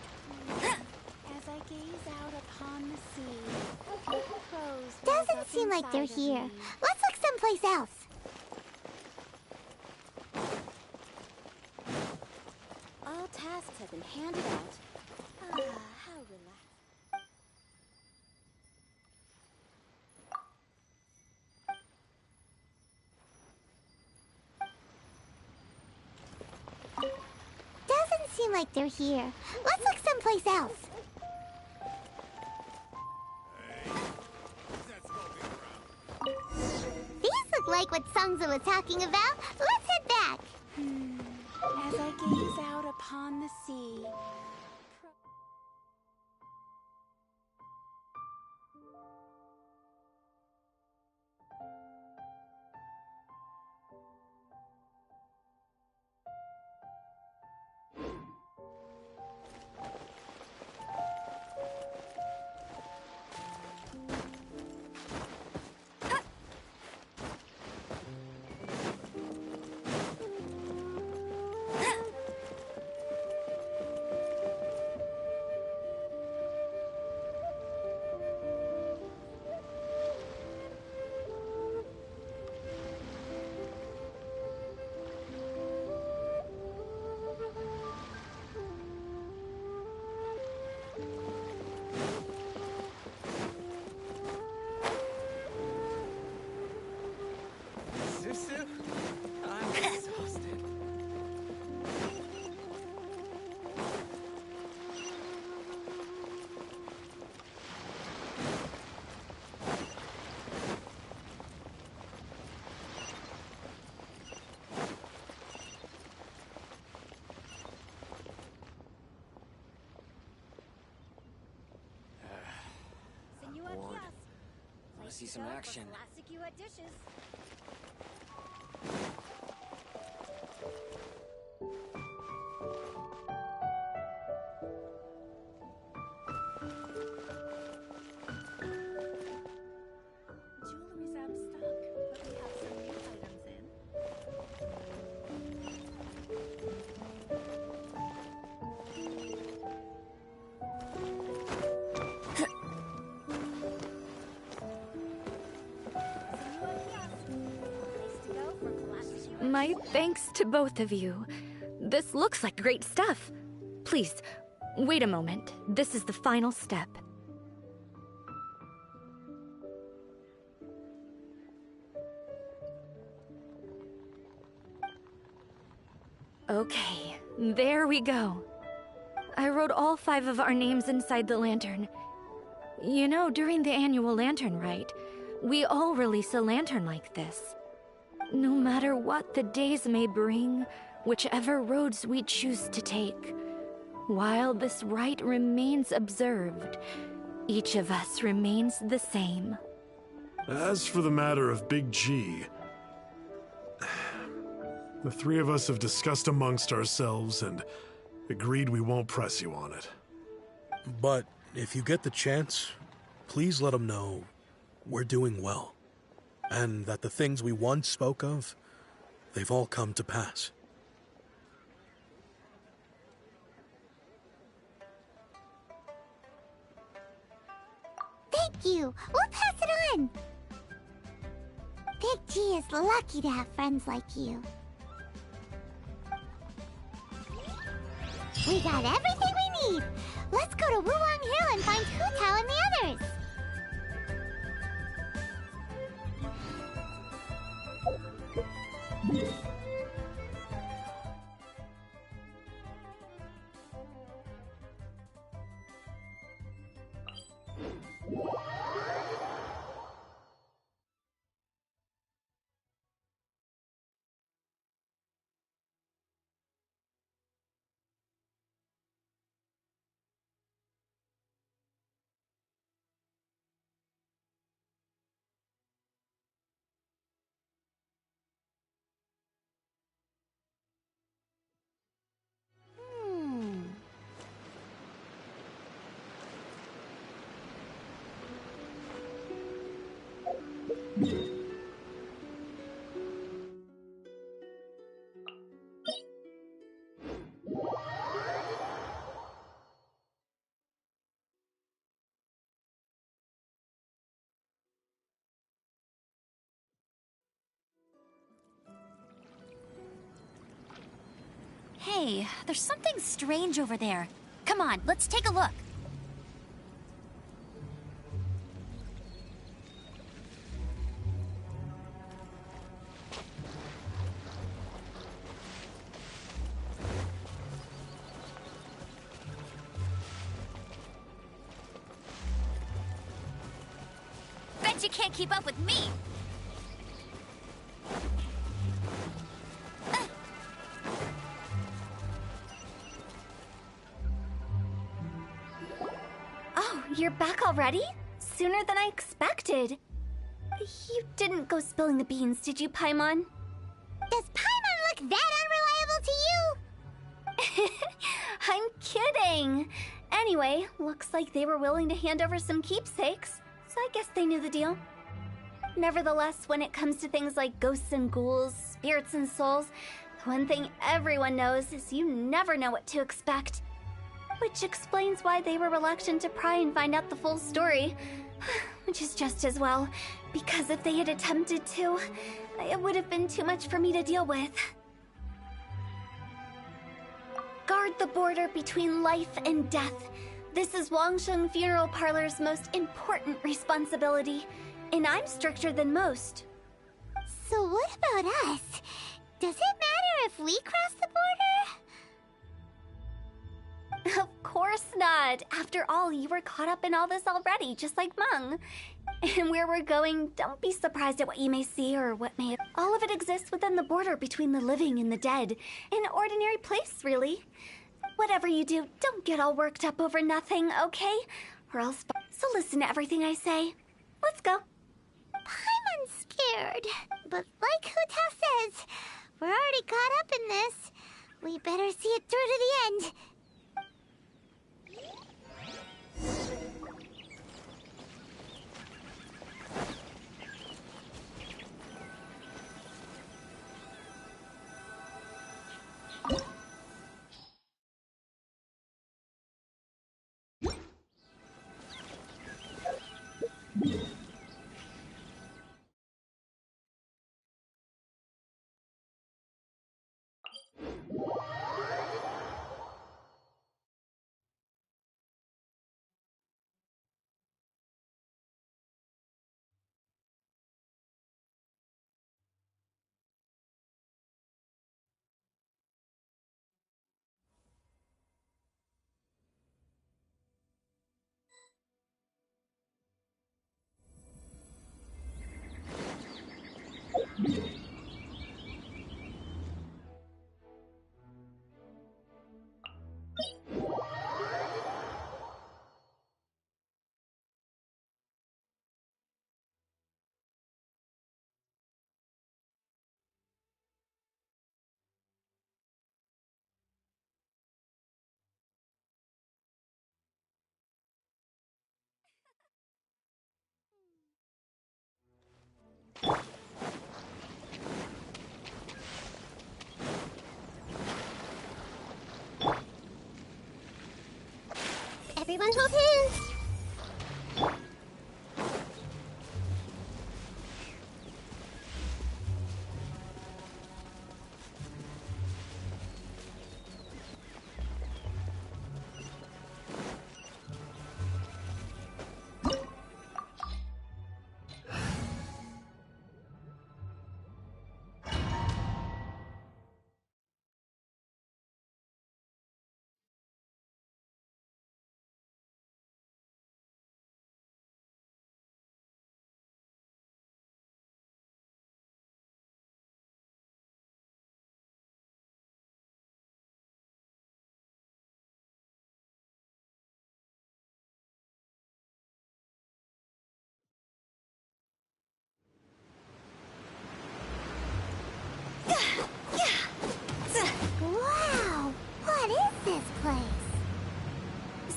As I gaze out upon the sea, crows Doesn't seem like they're here. Let's look someplace else. All tasks have been handed out. Ah, how relaxing. Doesn't seem like they're here. Let's look someplace else. Hey, who's that skulking around? These look like what Sansa was talking about. Let's head back. As I gaze out upon the sea. Susu, I'm exhausted. Senua Bored. kiosk. Wanna Place see to some go for action. classic UA dishes. Jewelry's out of stock, but we have some new items in. Senua kiosk. Place to go for classic UA My thanks to both of you. This looks like great stuff. Please, wait a moment. This is the final step. Okay, there we go. I wrote all 5 of our names inside the lantern. You know, during the annual lantern rite, we all release a lantern like this. No matter what the days may bring, whichever roads we choose to take, while this rite remains observed, each of us remains the same. As for the matter of Big G, the 3 of us have discussed amongst ourselves and agreed we won't press you on it. But if you get the chance, please let him know we're doing well, and that the things we once spoke of, they've all come to pass. Thank you. We'll pass it on. Big G is lucky to have friends like you. We got everything we need. Let's go to Wulong Hill and find Hu Tao and the others. Hey, there's something strange over there. Come on, let's take a look. Bet you can't keep up with me. You're back already? Sooner than I expected. You didn't go spilling the beans, did you, Paimon? Does Paimon look that unreliable to you? I'm kidding. Anyway, looks like they were willing to hand over some keepsakes, so I guess they knew the deal. Nevertheless, when it comes to things like ghosts and ghouls, spirits and souls, the one thing everyone knows is you never know what to expect. Which explains why they were reluctant to pry and find out the full story. Which is just as well, because if they had attempted to, it would have been too much for me to deal with. Guard the border between life and death. This is Wangsheng Funeral Parlor's most important responsibility, and I'm stricter than most. So what about us? Does it matter if we cross the border? Of course not. After all, you were caught up in all this already, just like Meng. And where we're going, don't be surprised at what you may see or what may... All of it exists within the border between the living and the dead. An ordinary place, really. Whatever you do, don't get all worked up over nothing, okay? Or else... So listen to everything I say. Let's go. I'm scared. But like Hu Tao says, we're already caught up in this. We better see it through to the end. Everyone hold hands. Wow! What is this place?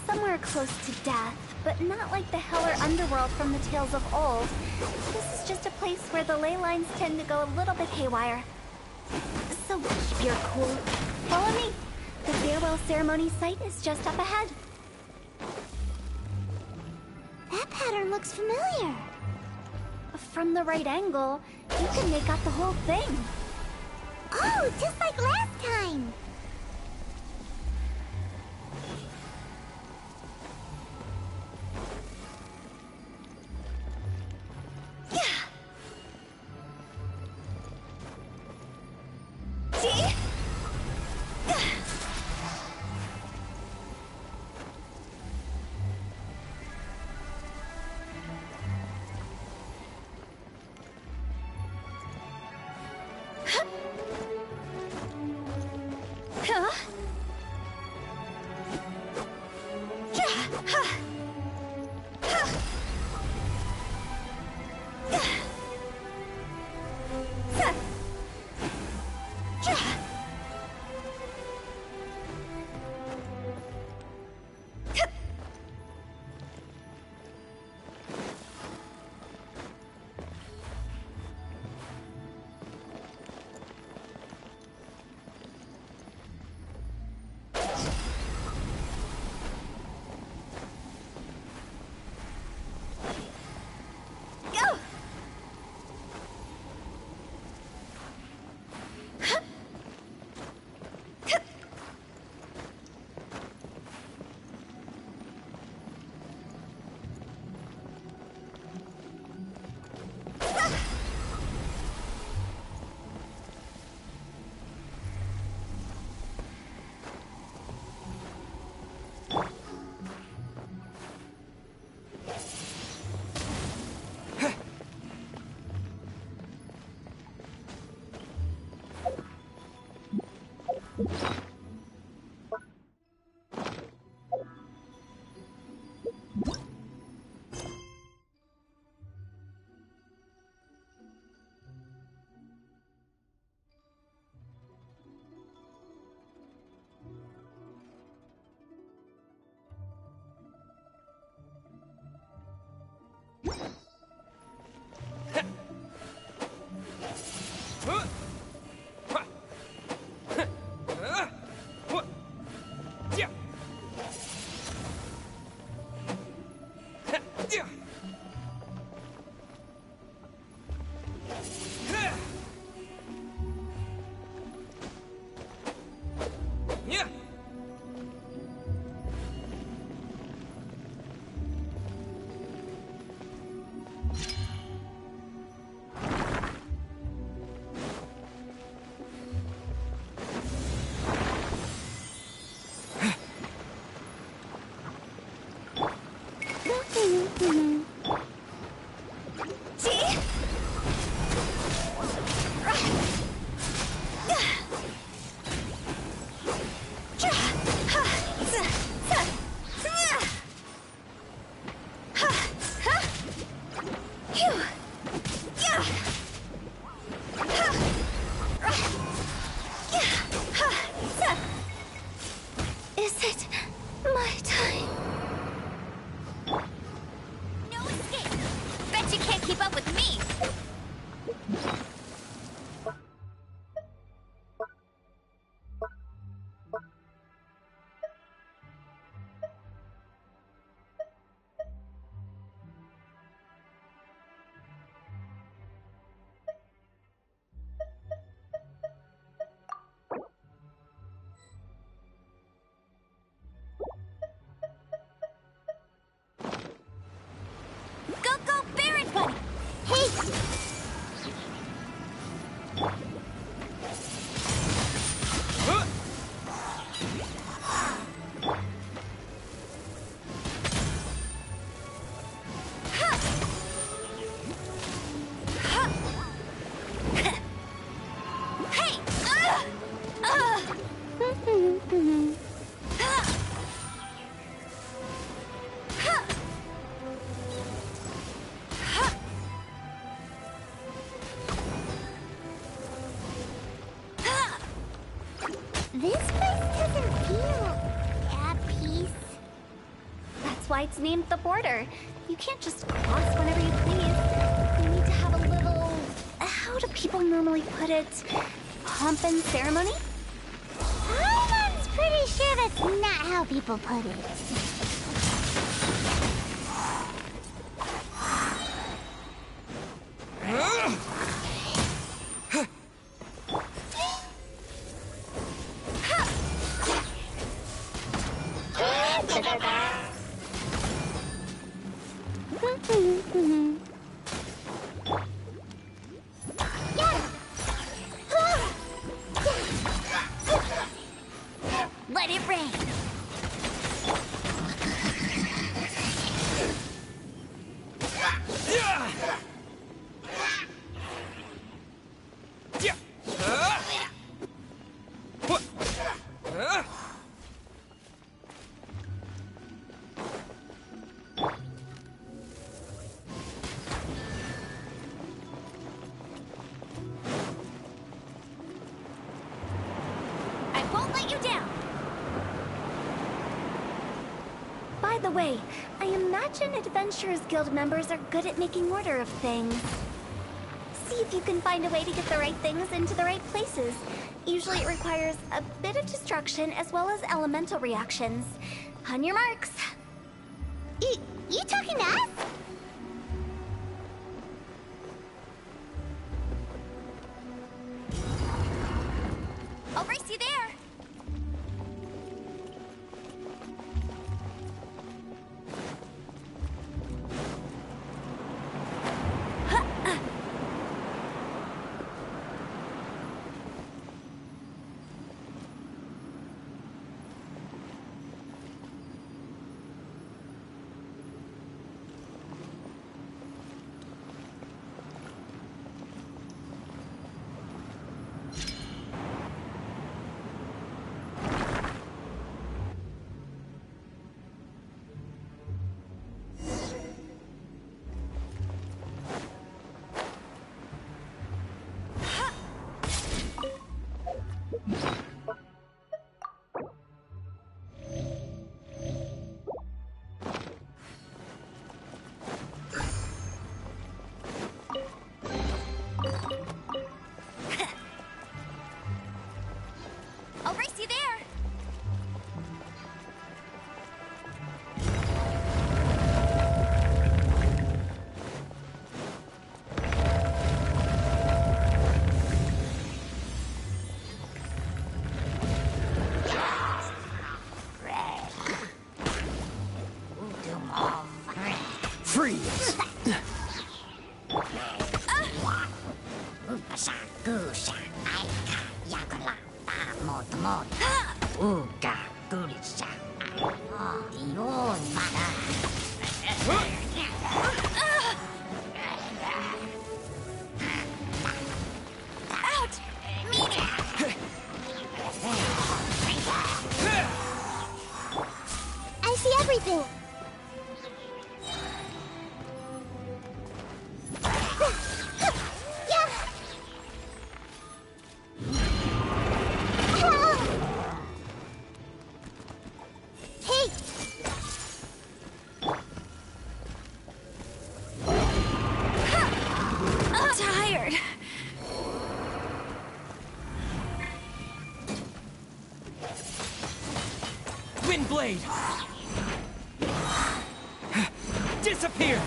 Somewhere close to death, but not like the hell or underworld from the tales of old. This is just a place where the ley lines tend to go a little bit haywire. So keep your cool. Follow me. The farewell ceremony site is just up ahead. That pattern looks familiar. From the right angle, you can make out the whole thing. Oh, just like last time. See? This place doesn't feel at peace. That's why it's named the border. You can't just cross whenever you please. You need to have a little... How do people normally put it? Pomp and ceremony? I'm pretty sure that's not how people put it. Let it rain. I won't let you down. By the way, I imagine Adventurers Guild members are good at making order of things. See if you can find a way to get the right things into the right places. Usually it requires a bit of destruction as well as elemental reactions. On your marks. You talking to us? I'll race you there. I'll race you there. Freeze! Out! I see everything. Hey! I'm tired. Windblade! Disappear!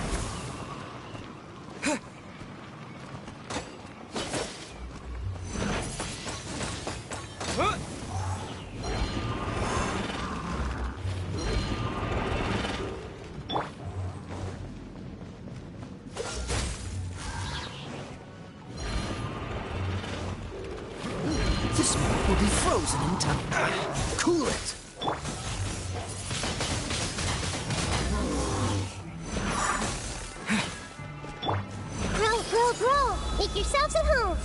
This smoke will be frozen in time. Cool it! Grow! Make yourselves at home!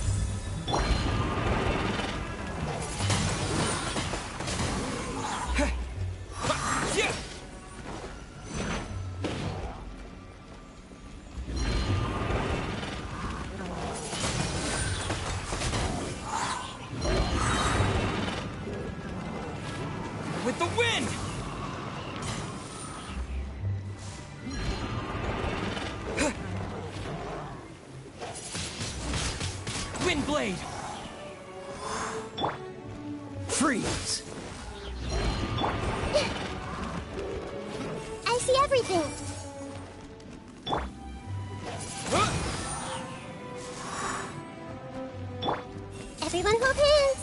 with the wind! Wind blade! Freeze! I see everything. Everyone hold hands.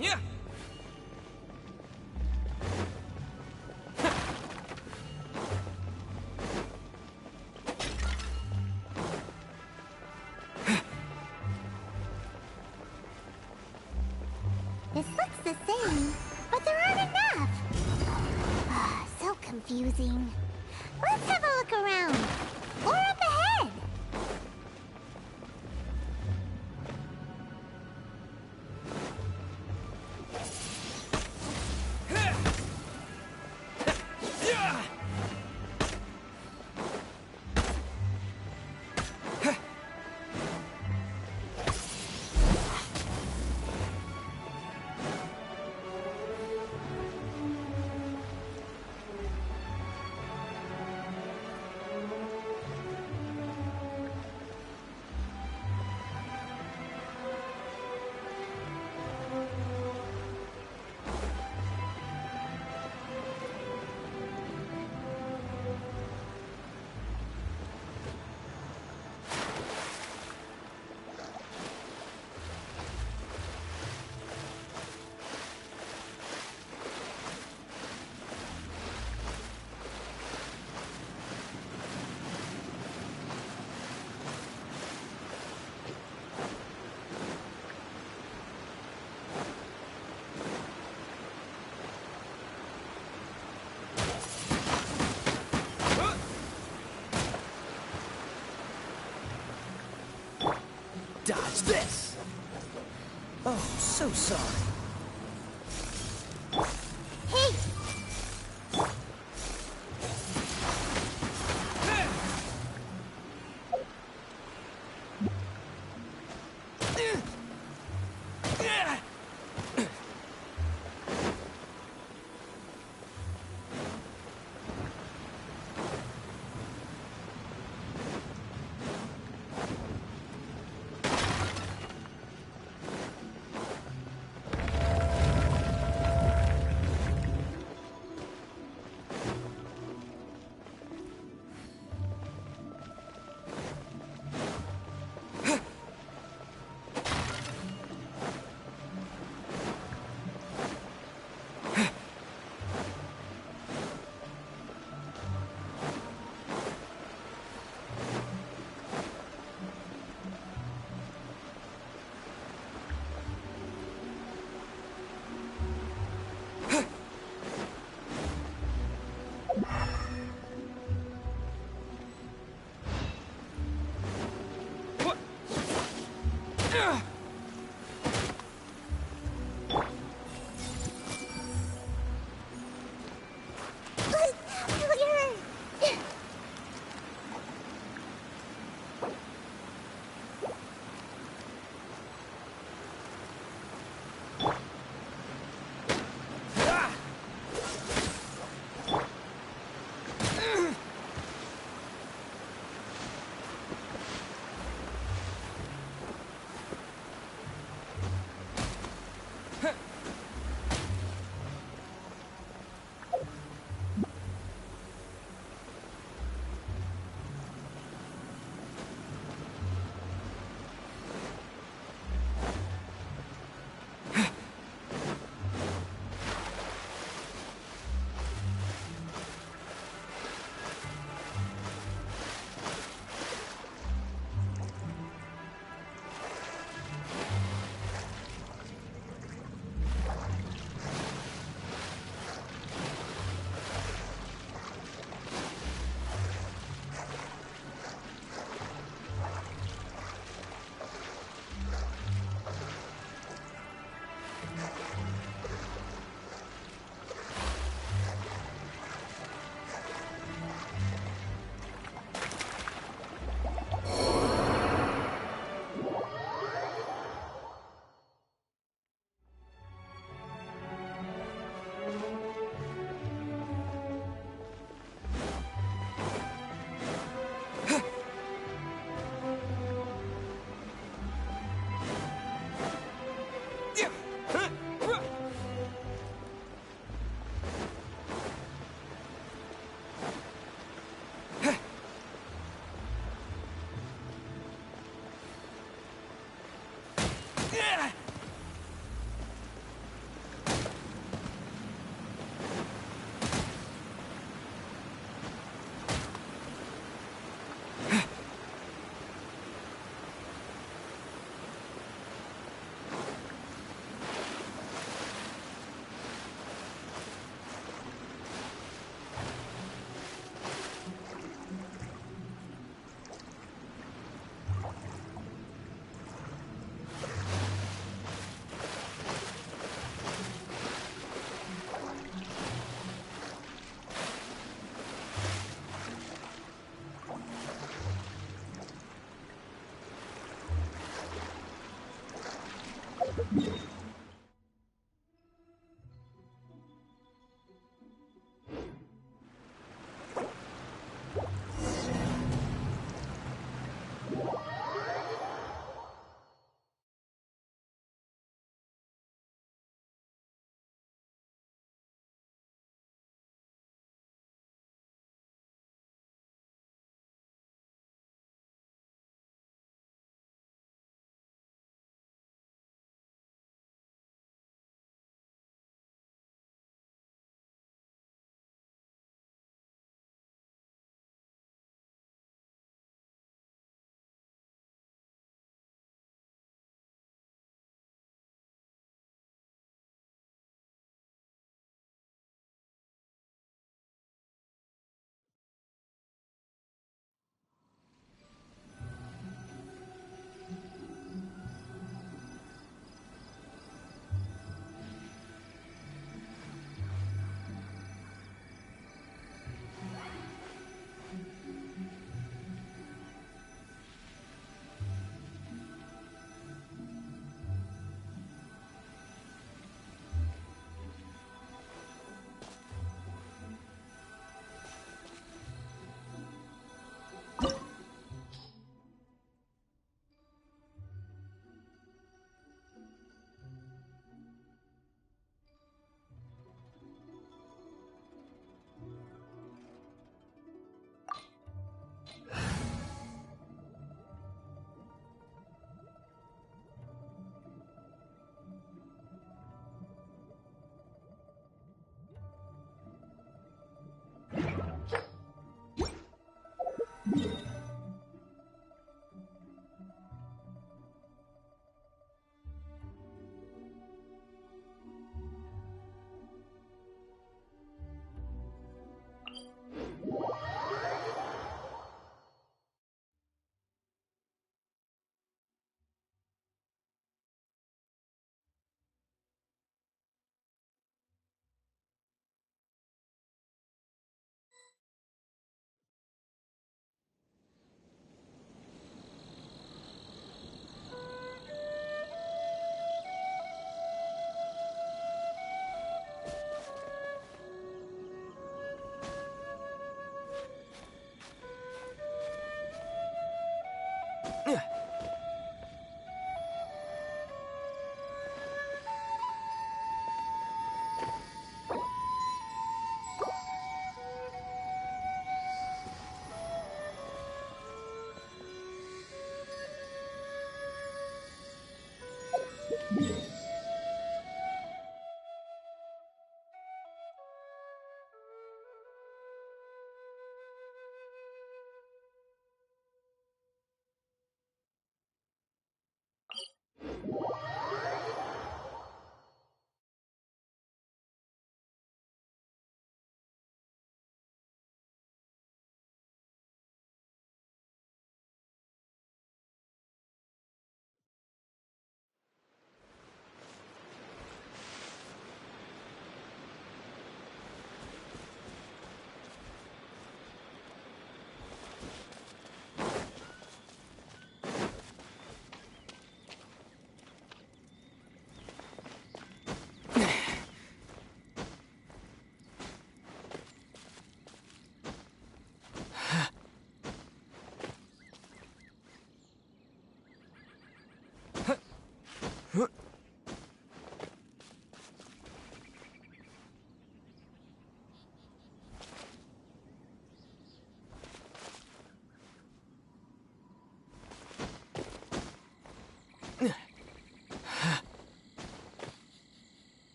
Yeah! This looks the same, but there aren't enough. So confusing. Let's have a look around. Or up ahead. Dodge this! Oh, so sorry. Hey!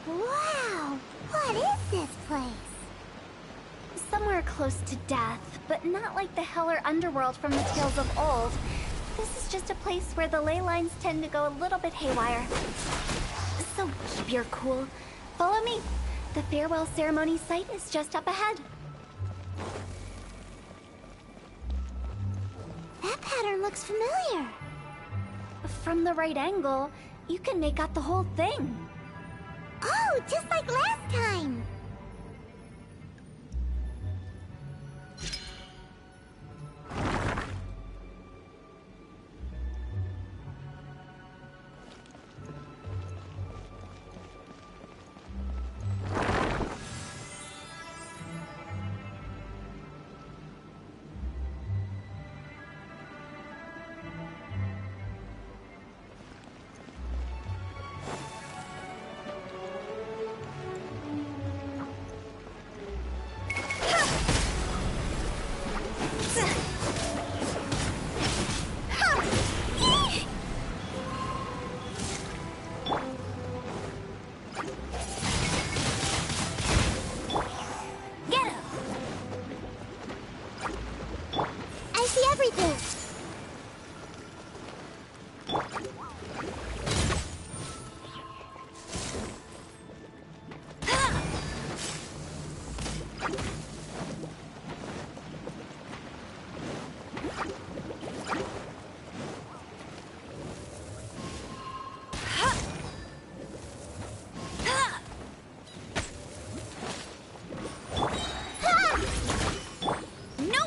Wow! What is this place? Somewhere close to death, but not like the hell or underworld from the tales of old. This is just a place where the ley lines tend to go a little bit haywire. So keep your cool. Follow me. The farewell ceremony site is just up ahead. That pattern looks familiar. From the right angle, you can make out the whole thing. Oh, just like last time!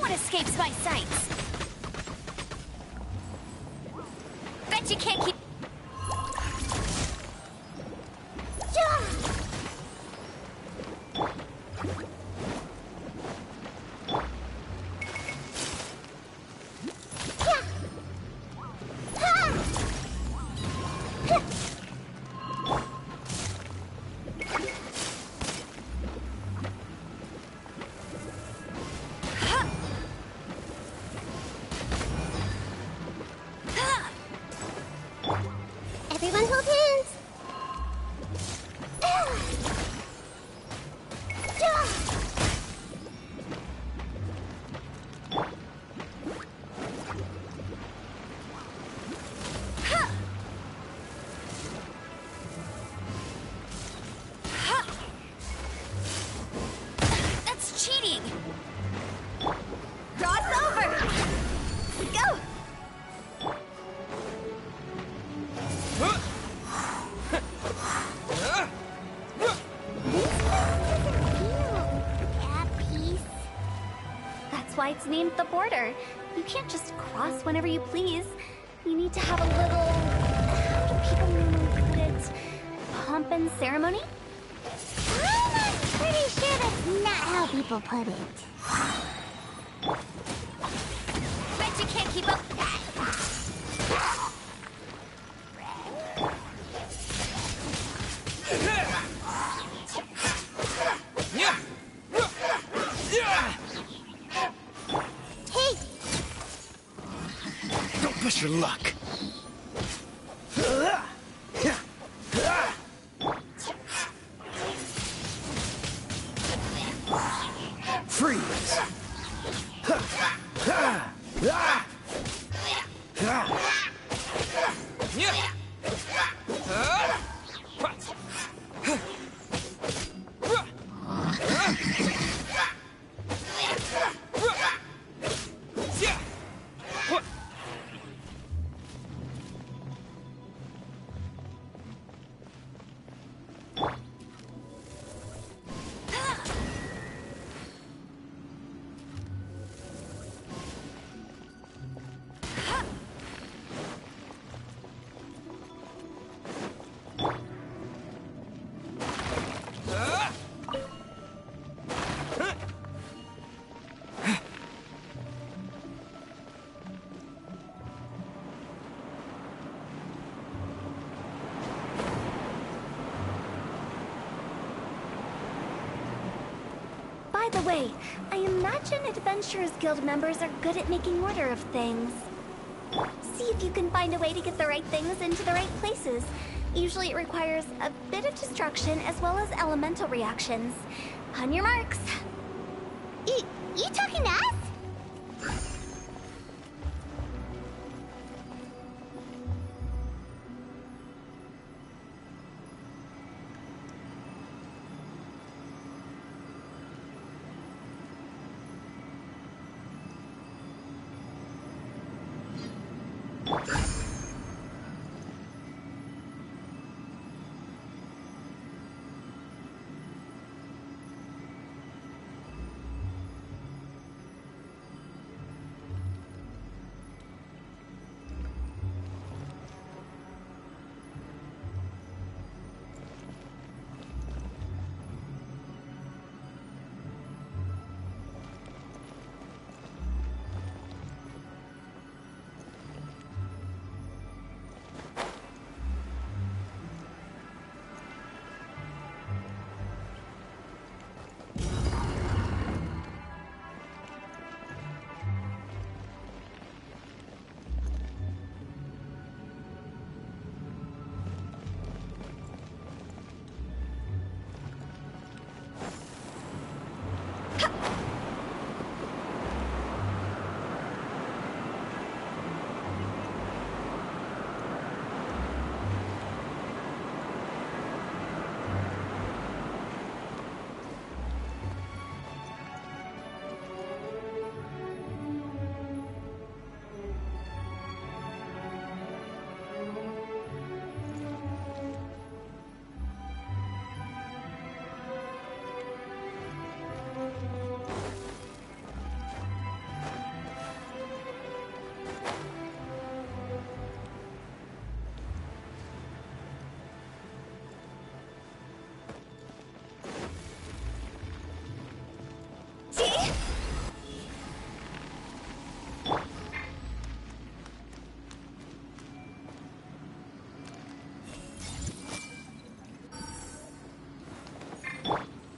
Escapes my sights. Bet you can't keep. why it's named the border. You can't just cross whenever you please. You need to have a little... how do people normally put it? Pomp and ceremony? I'm pretty sure that's not how people put it. Bet you can't keep up. Hey! Don't push your luck. Freeze! By the way, I imagine Adventurers Guild members are good at making order of things. See if you can find a way to get the right things into the right places. Usually it requires a bit of destruction as well as elemental reactions. On your marks. You talking to us?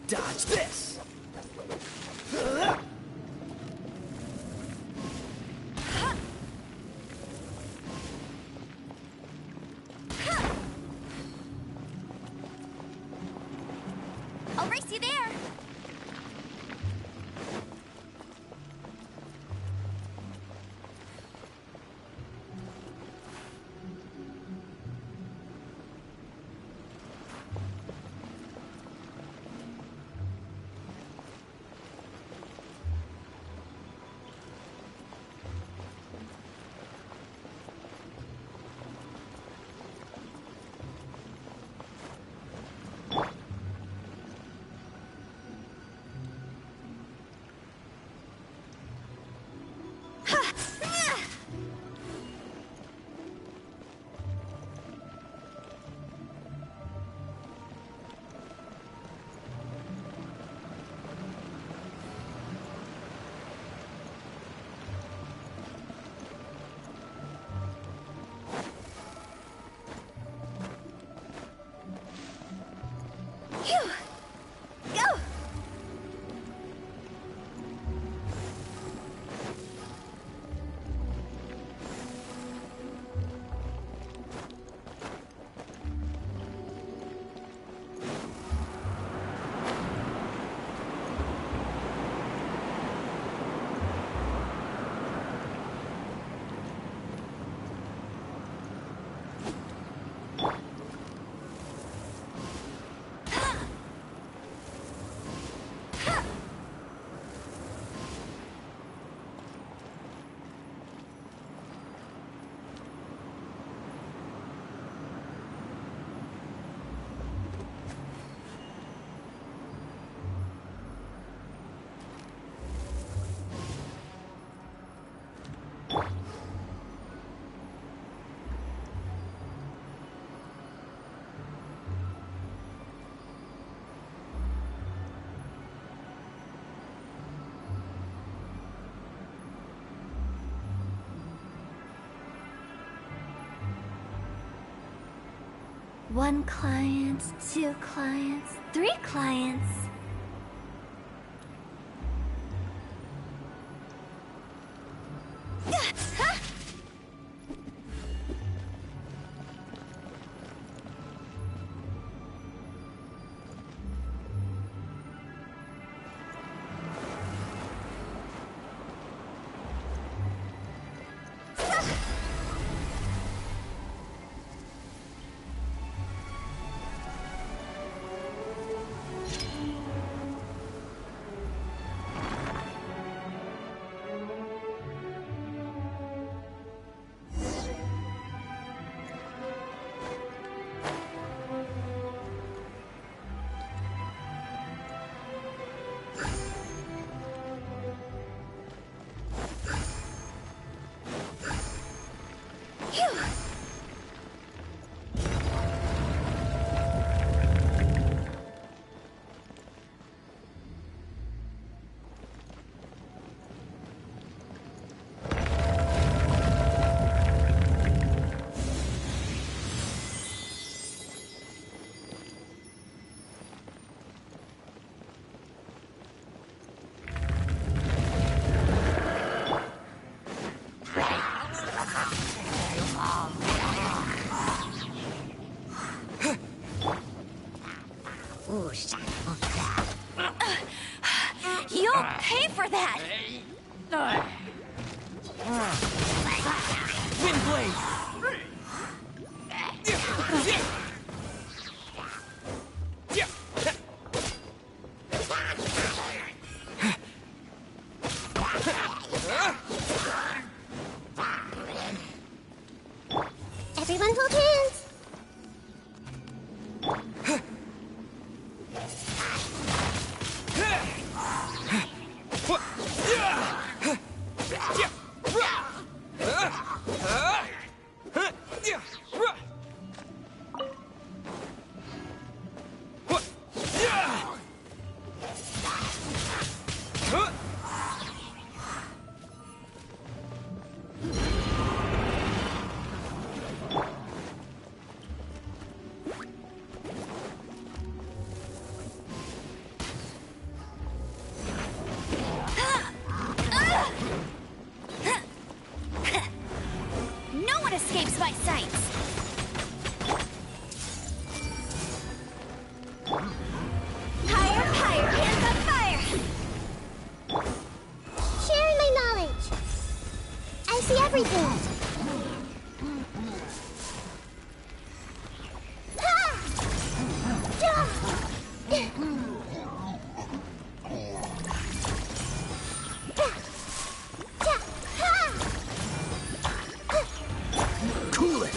Dodge this! I'll race you there. 1 client, 2 clients, 3 clients. You'll pay for that! Wind blade! Everyone hold hands. No one escapes my sights! Higher, higher, hands on fire! Sharing my knowledge. I see everything. Cool it!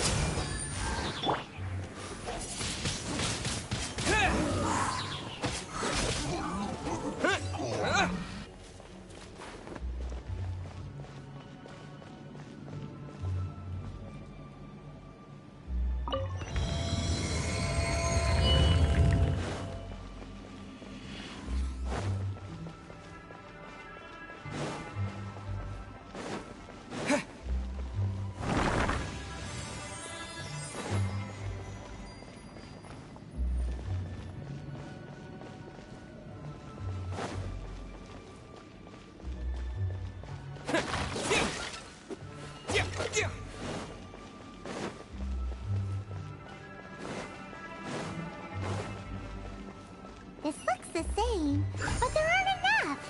This looks the same, but there aren't enough.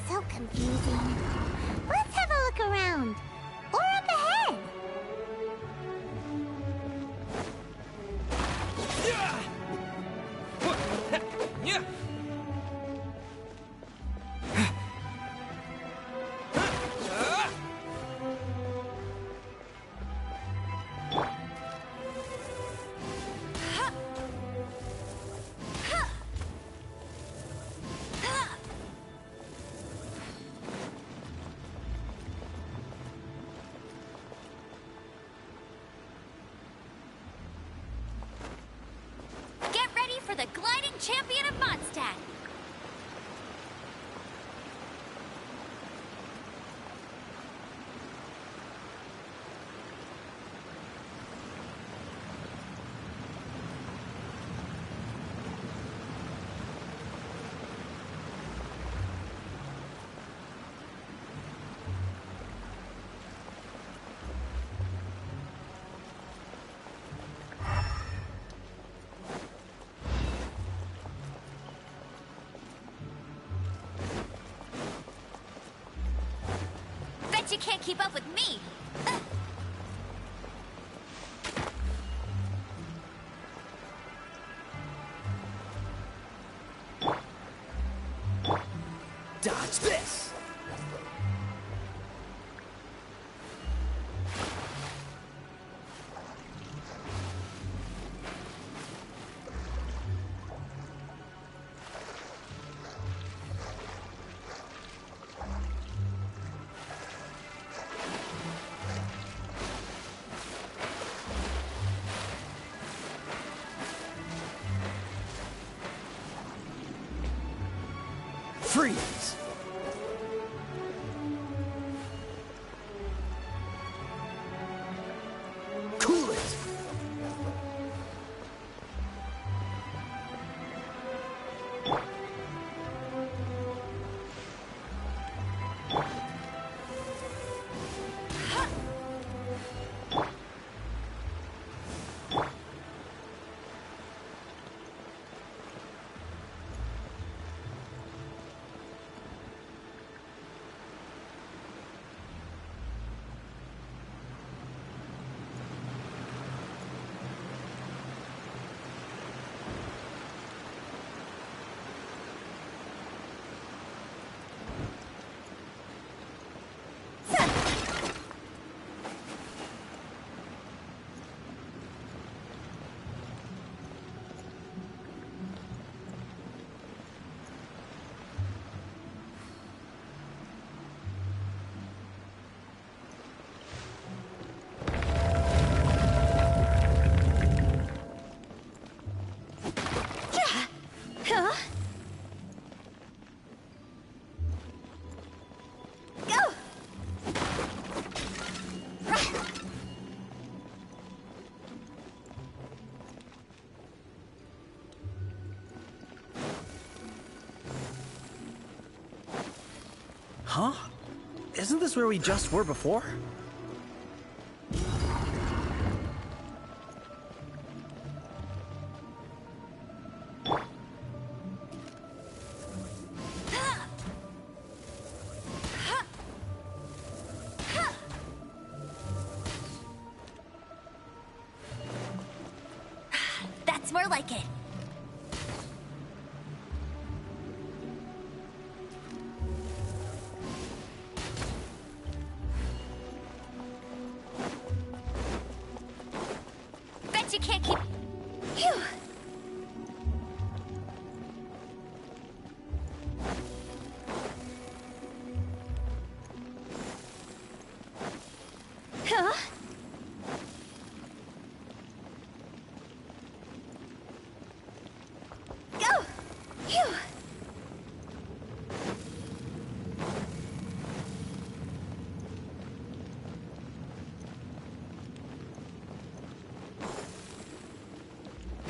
So confusing. Let's have a look around. Or up ahead. Get ready for the gliding champion of Mondstadt! can't keep up with me. Dodge this! Freeze! Cool it! Huh? Isn't this where we just were before? That's more like it. Bet you can't keep... Phew. Huh? Go! Phew.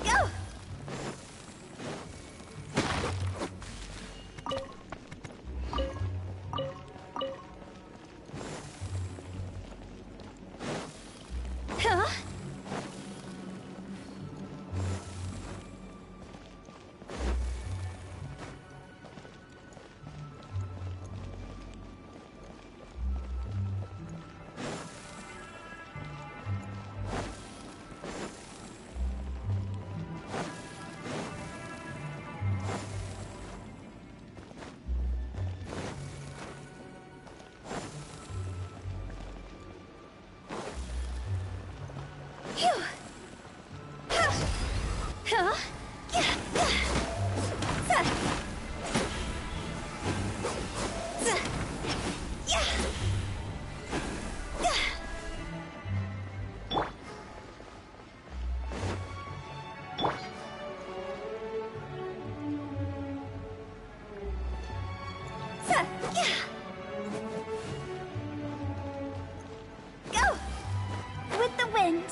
Go! Huh? Phew. Huh. Huh? Yeah. Huh. Huh. Yeah. Yeah. Huh. Yeah. Go! With the wind.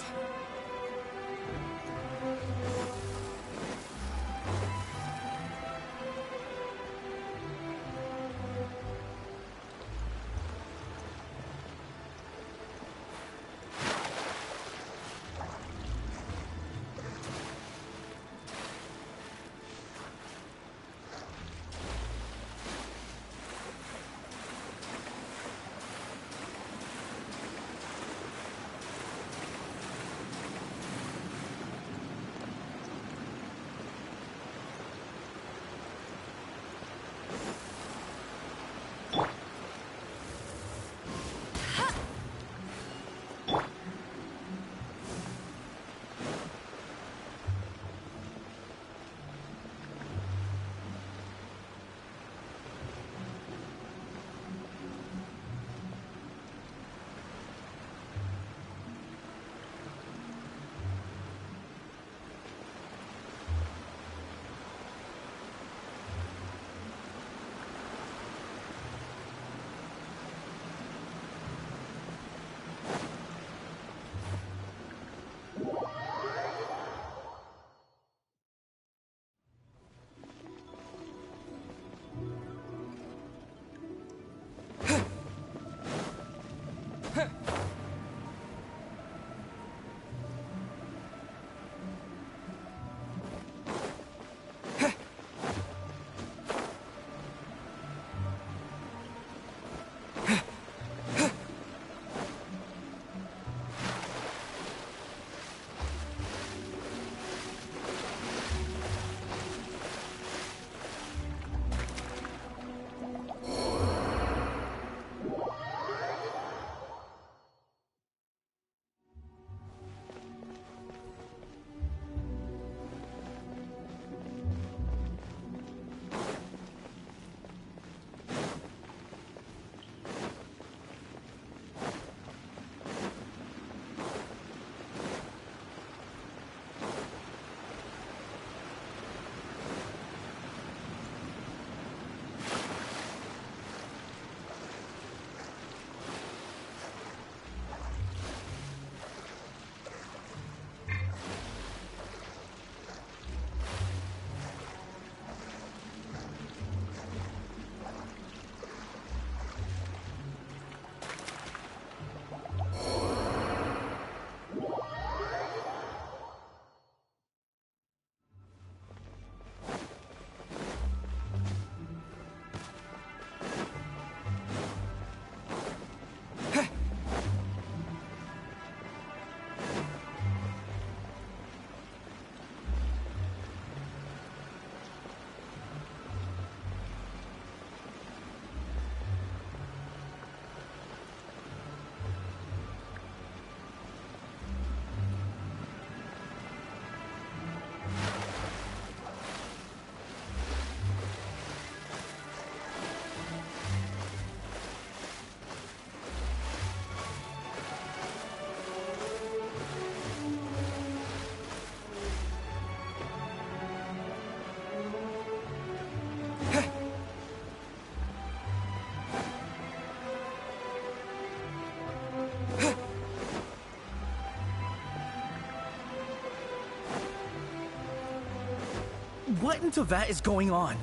What in Tevat is going on?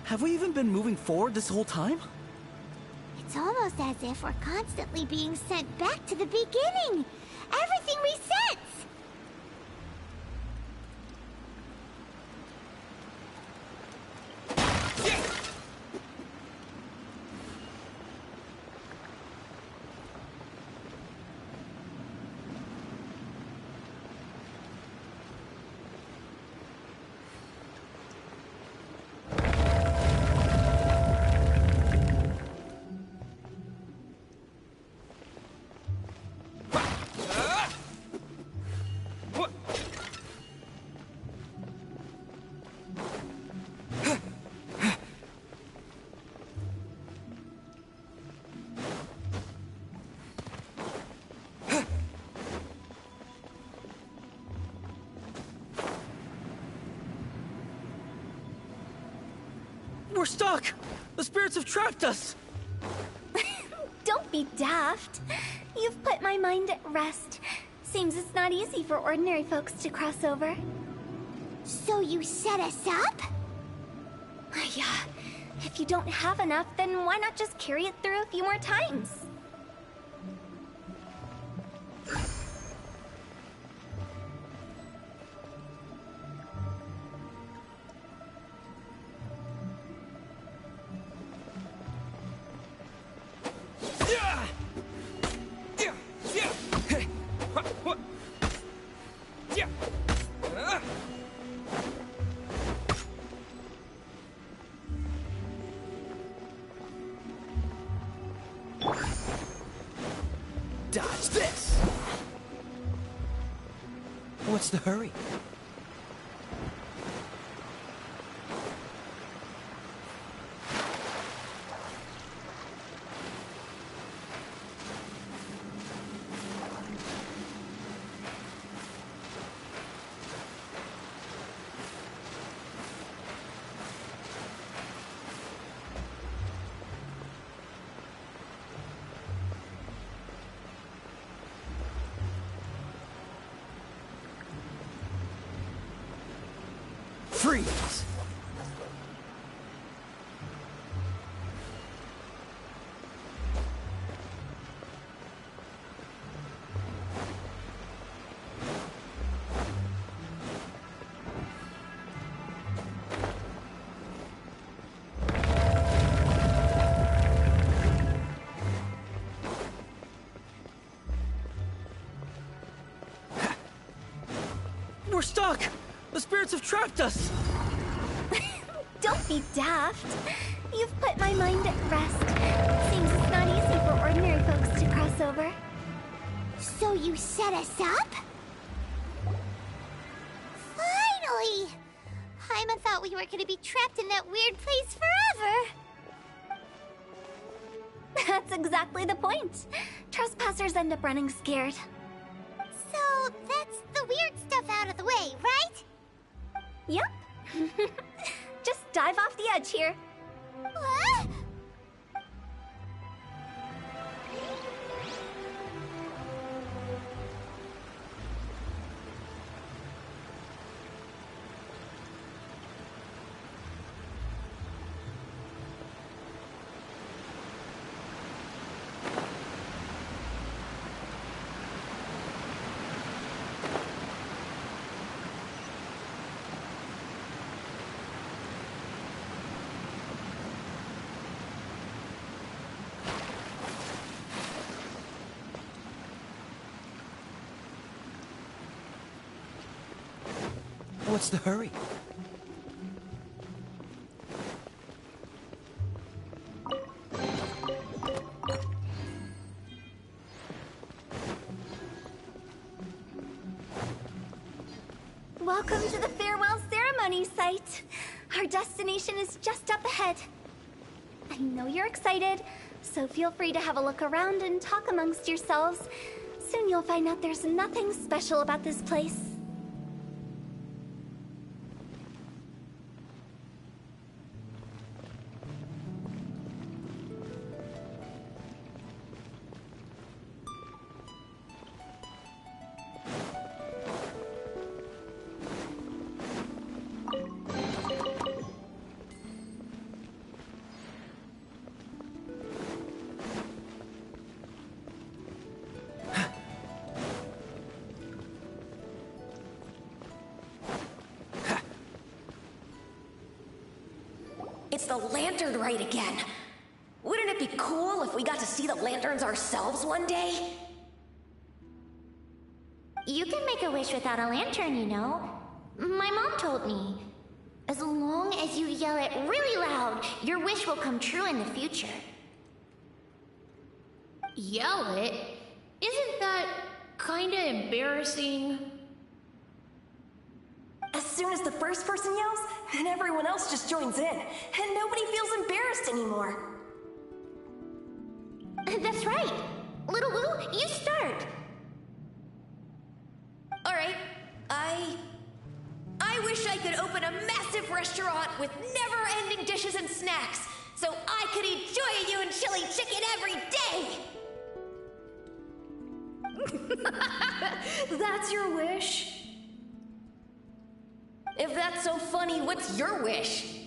Have we even been moving forward this whole time? It's almost as if we're constantly being sent back to the beginning. Everything resets. We're stuck! The spirits have trapped us! Don't be daft. You've put my mind at rest. Seems it's not easy for ordinary folks to cross over. So you set us up? Yeah. If you don't have enough, then why not just carry it through a few more times? Dodge this! What's the hurry? Freeze! We're stuck! The spirits have trapped us! Don't be daft. You've put my mind at rest. Seems it's not easy for ordinary folks to cross over. So you set us up? Finally! Paimon thought we were gonna be trapped in that weird place forever. That's exactly the point. Trespassers end up running scared. So that's the weird stuff out of the way, right? Yep. Just dive off the edge here. What? What's the hurry? Welcome to the farewell ceremony site. Our destination is just up ahead. I know you're excited, so feel free to have a look around and talk amongst yourselves. Soon you'll find out there's nothing special about this place. It's the lantern rite again. Wouldn't it be cool if we got to see the lanterns ourselves one day? You can make a wish without a lantern, you know. My mom told me. As long as you yell it really loud, your wish will come true in the future. Yell it? Isn't that kinda embarrassing? As soon as the first person yells, and everyone else just joins in, and nobody feels embarrassed anymore. That's right. Little Wu, you start. Alright, I wish I could open a massive restaurant with never-ending dishes and snacks, so I could eat Joy and chili chicken every day! That's your wish? If that's so funny, what's your wish?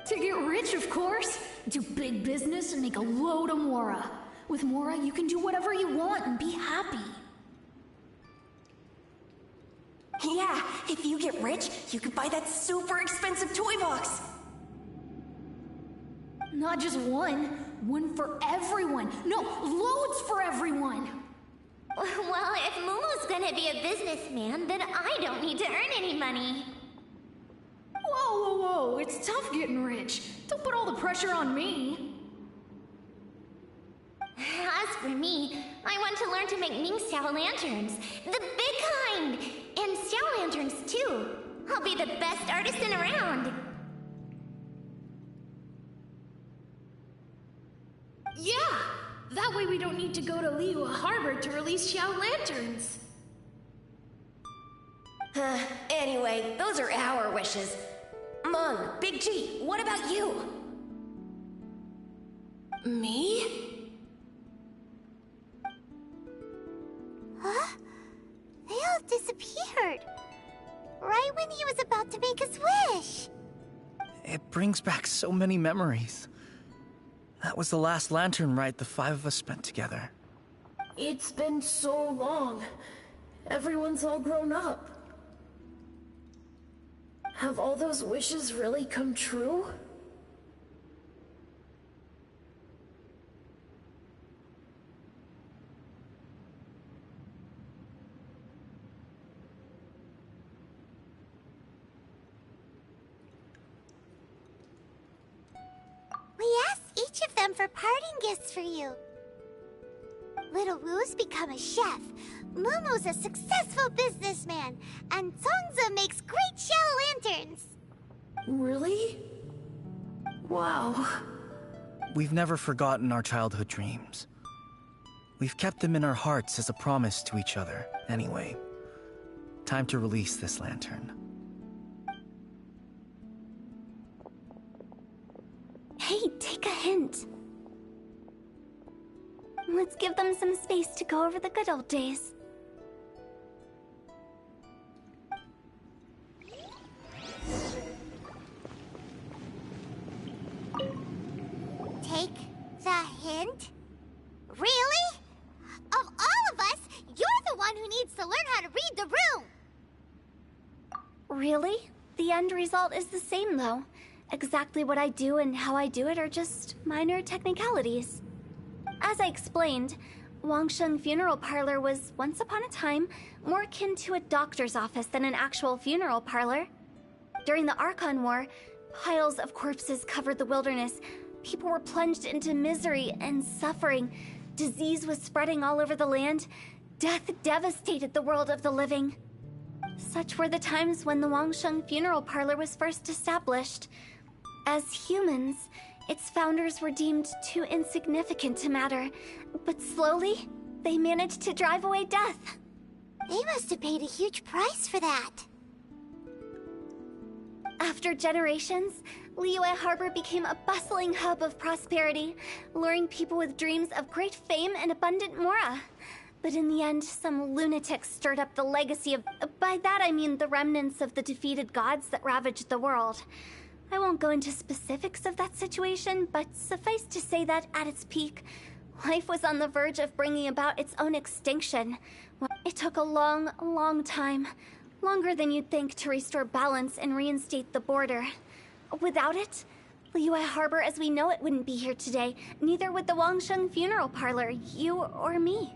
To get rich, of course. Do big business and make a load of Mora. With Mora, you can do whatever you want and be happy. Yeah, if you get rich, you could buy that super expensive toy box. Not just one. One for everyone. No, loads for everyone. Well, if Momo's gonna be a businessman, then I don't need to earn any money. Whoa, whoa, whoa. It's tough getting rich. Don't put all the pressure on me. As for me, I want to learn to make Ming Xiao lanterns. The big kind! And Xiao lanterns, too. I'll be the best artisan around. Yeah! That way we don't need to go to Liyue Harbor to release Xiao lanterns. Anyway, those are our wishes. Mung, Big G, what about you? Me? Huh? They all disappeared. Right when he was about to make his wish. It brings back so many memories. That was the last lantern ride the 5 of us spent together. It's been so long. Everyone's all grown up. Have all those wishes really come true? We asked each of them for parting gifts for you. Little Wu's become a chef, Momo's a successful businessman, and Songza makes great Xiao lanterns. Really? Wow. We've never forgotten our childhood dreams. We've kept them in our hearts as a promise to each other, anyway. Time to release this lantern. Hey, take a hint. Let's give them some space to go over the good old days. Take the hint? Really? Of all of us, you're the one who needs to learn how to read the room! Really? The end result is the same, though. Exactly what I do and how I do it are just minor technicalities. As I explained, Wangsheng Funeral Parlor was, once upon a time, more akin to a doctor's office than an actual funeral parlor. During the Archon War, piles of corpses covered the wilderness. People were plunged into misery and suffering. Disease was spreading all over the land. Death devastated the world of the living. Such were the times when the Wangsheng Funeral Parlor was first established. As humans, its founders were deemed too insignificant to matter, but slowly, they managed to drive away death. They must have paid a huge price for that. After generations, Liyue Harbor became a bustling hub of prosperity, luring people with dreams of great fame and abundant mora. But in the end, some lunatics stirred up the legacy of... By that I mean the remnants of the defeated gods that ravaged the world. I won't go into specifics of that situation, but suffice to say that at its peak, life was on the verge of bringing about its own extinction. It took a long, long time, longer than you'd think, to restore balance and reinstate the border. Without it, Liyue Harbor as we know it wouldn't be here today. Neither would the Wangsheng Funeral Parlor, you or me.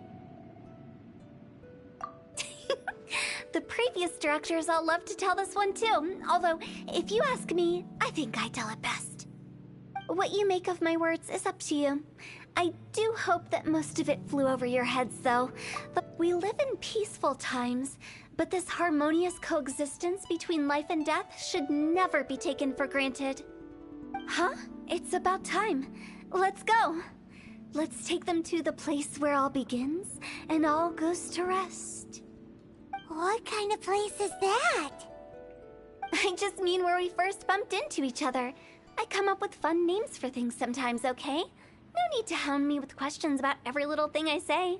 The previous directors all love to tell this one too, although, if you ask me, I think I tell it best. What you make of my words is up to you. I do hope that most of it flew over your heads, though. We live in peaceful times, but this harmonious coexistence between life and death should never be taken for granted. Huh? It's about time. Let's go. Let's take them to the place where all begins and all goes to rest. What kind of place is that? I just mean where we first bumped into each other. I come up with fun names for things sometimes, okay? No need to hound me with questions about every little thing I say.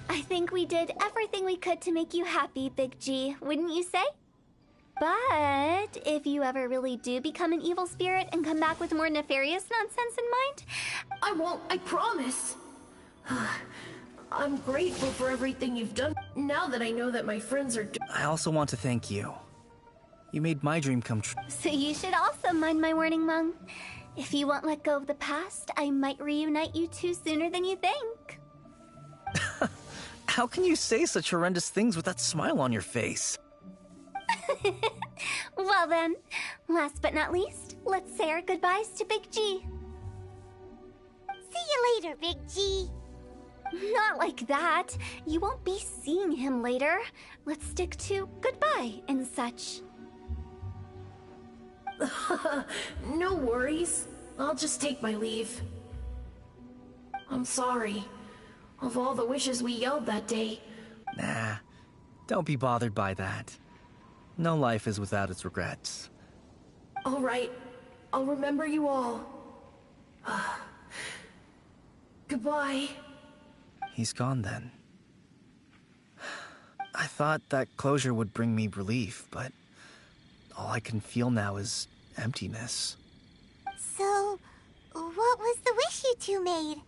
I think we did everything we could to make you happy, Big G, wouldn't you say? But if you ever really do become an evil spirit and come back with more nefarious nonsense in mind... I won't, I promise. I'm grateful for everything you've done. Now that I know that my friends are... I also want to thank you. You made my dream come true. So you should also mind my warning, Mung. If you won't let go of the past, I might reunite you two sooner than you think. How can you say such horrendous things with that smile on your face? Well then, last but not least, let's say our goodbyes to Big G. See you later, Big G. Not like that. You won't be seeing him later. Let's stick to goodbye and such. No worries. I'll just take my leave. I'm sorry. Of all the wishes we yelled that day. Nah, don't be bothered by that. No life is without its regrets. All right. I'll remember you all. Goodbye. He's gone then. I thought that closure would bring me relief, but all I can feel now is emptiness. So, what was the wish you two made?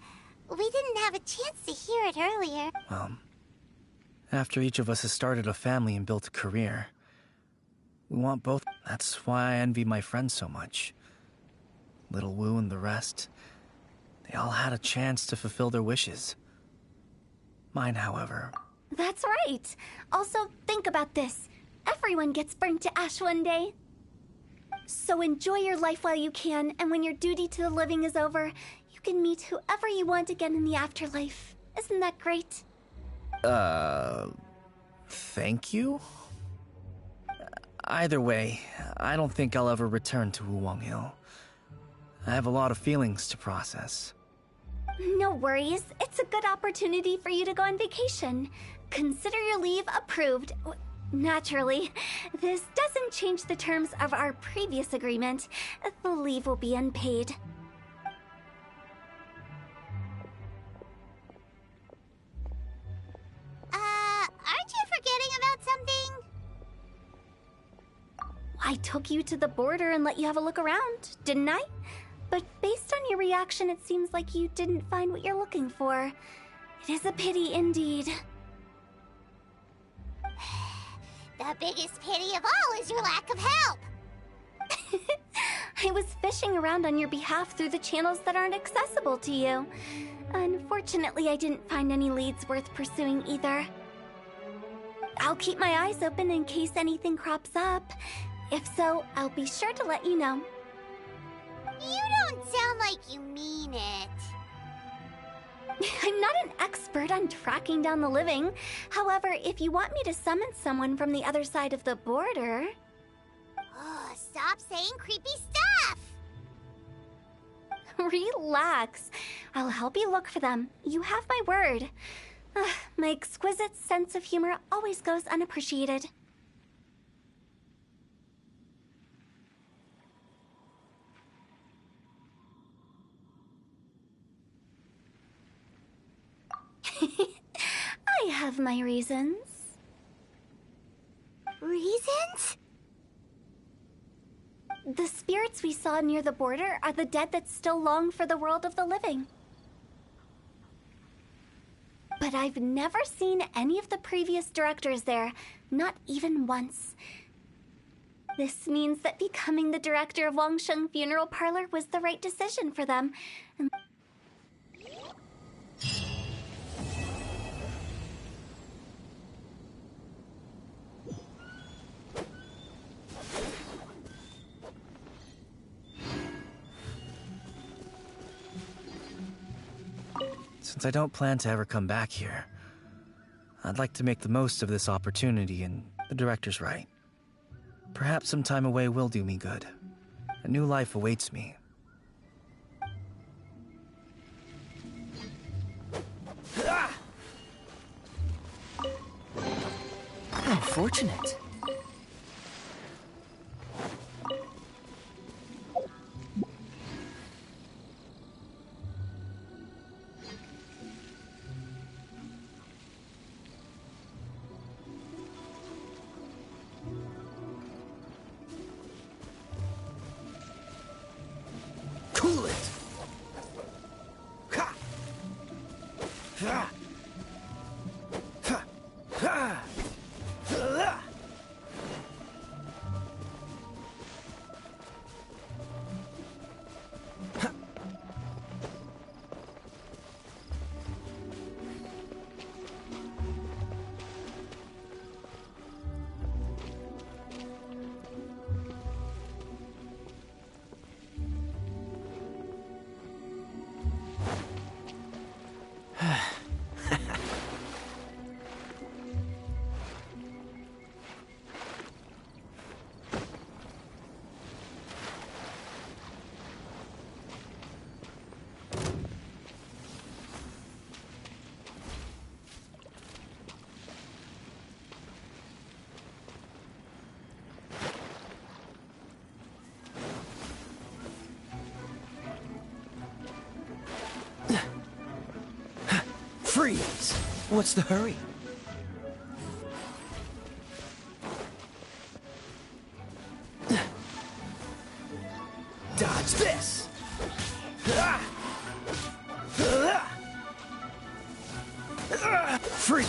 We didn't have a chance to hear it earlier. Well, after each of us has started a family and built a career, we want both. That's why I envy my friends so much. Little Wu and the rest, they all had a chance to fulfill their wishes. Mine, however... That's right. Also, think about this. Everyone gets burnt to ash one day. So enjoy your life while you can, and when your duty to the living is over, you can meet whoever you want again in the afterlife. Isn't that great? Thank you? Either way, I don't think I'll ever return to Wuwang Hill. I have a lot of feelings to process. No worries. It's a good opportunity for you to go on vacation. Consider your leave approved. Naturally, this doesn't change the terms of our previous agreement. The leave will be unpaid. I took you to the border and let you have a look around, didn't I? But based on your reaction, it seems like you didn't find what you're looking for. It is a pity indeed. The biggest pity of all is your lack of help. I was fishing around on your behalf through the channels that aren't accessible to you. Unfortunately, I didn't find any leads worth pursuing either. I'll keep my eyes open in case anything crops up. If so, I'll be sure to let you know. You don't sound like you mean it. I'm not an expert on tracking down the living. However, if you want me to summon someone from the other side of the border... Oh, stop saying creepy stuff! Relax. I'll help you look for them. You have my word. My exquisite sense of humor always goes unappreciated. I have my reasons. Reasons? The spirits we saw near the border are the dead that still long for the world of the living. But I've never seen any of the previous directors there, not even once. This means that becoming the director of Wangsheng Funeral Parlor was the right decision for them. Since I don't plan to ever come back here, I'd like to make the most of this opportunity, and the director's right. Perhaps some time away will do me good. A new life awaits me. How fortunate. Cool it! Ha! Ha! Ha! Ha! Ha! Freeze! What's the hurry? Dodge this! Free!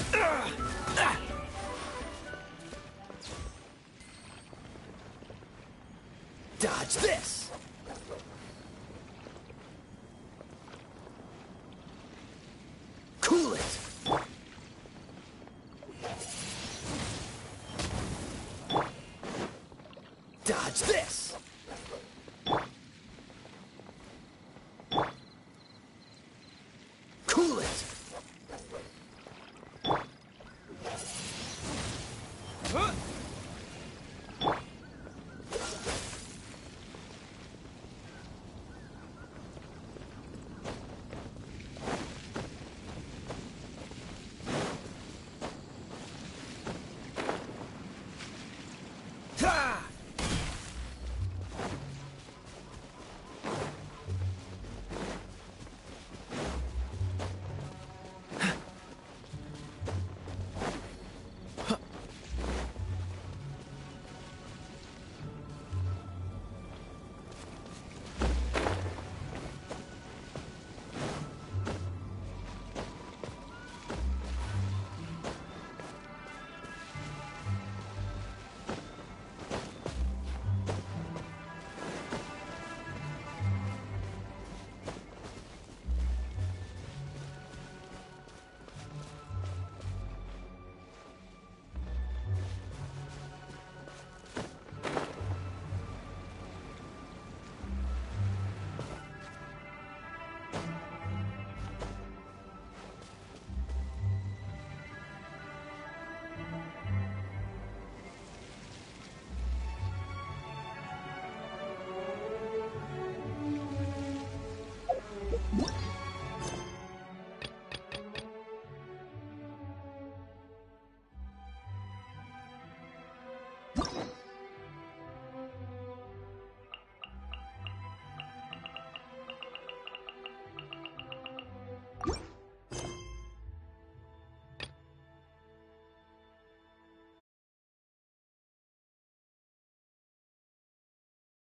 Dodge this! Cool it! Dodge this!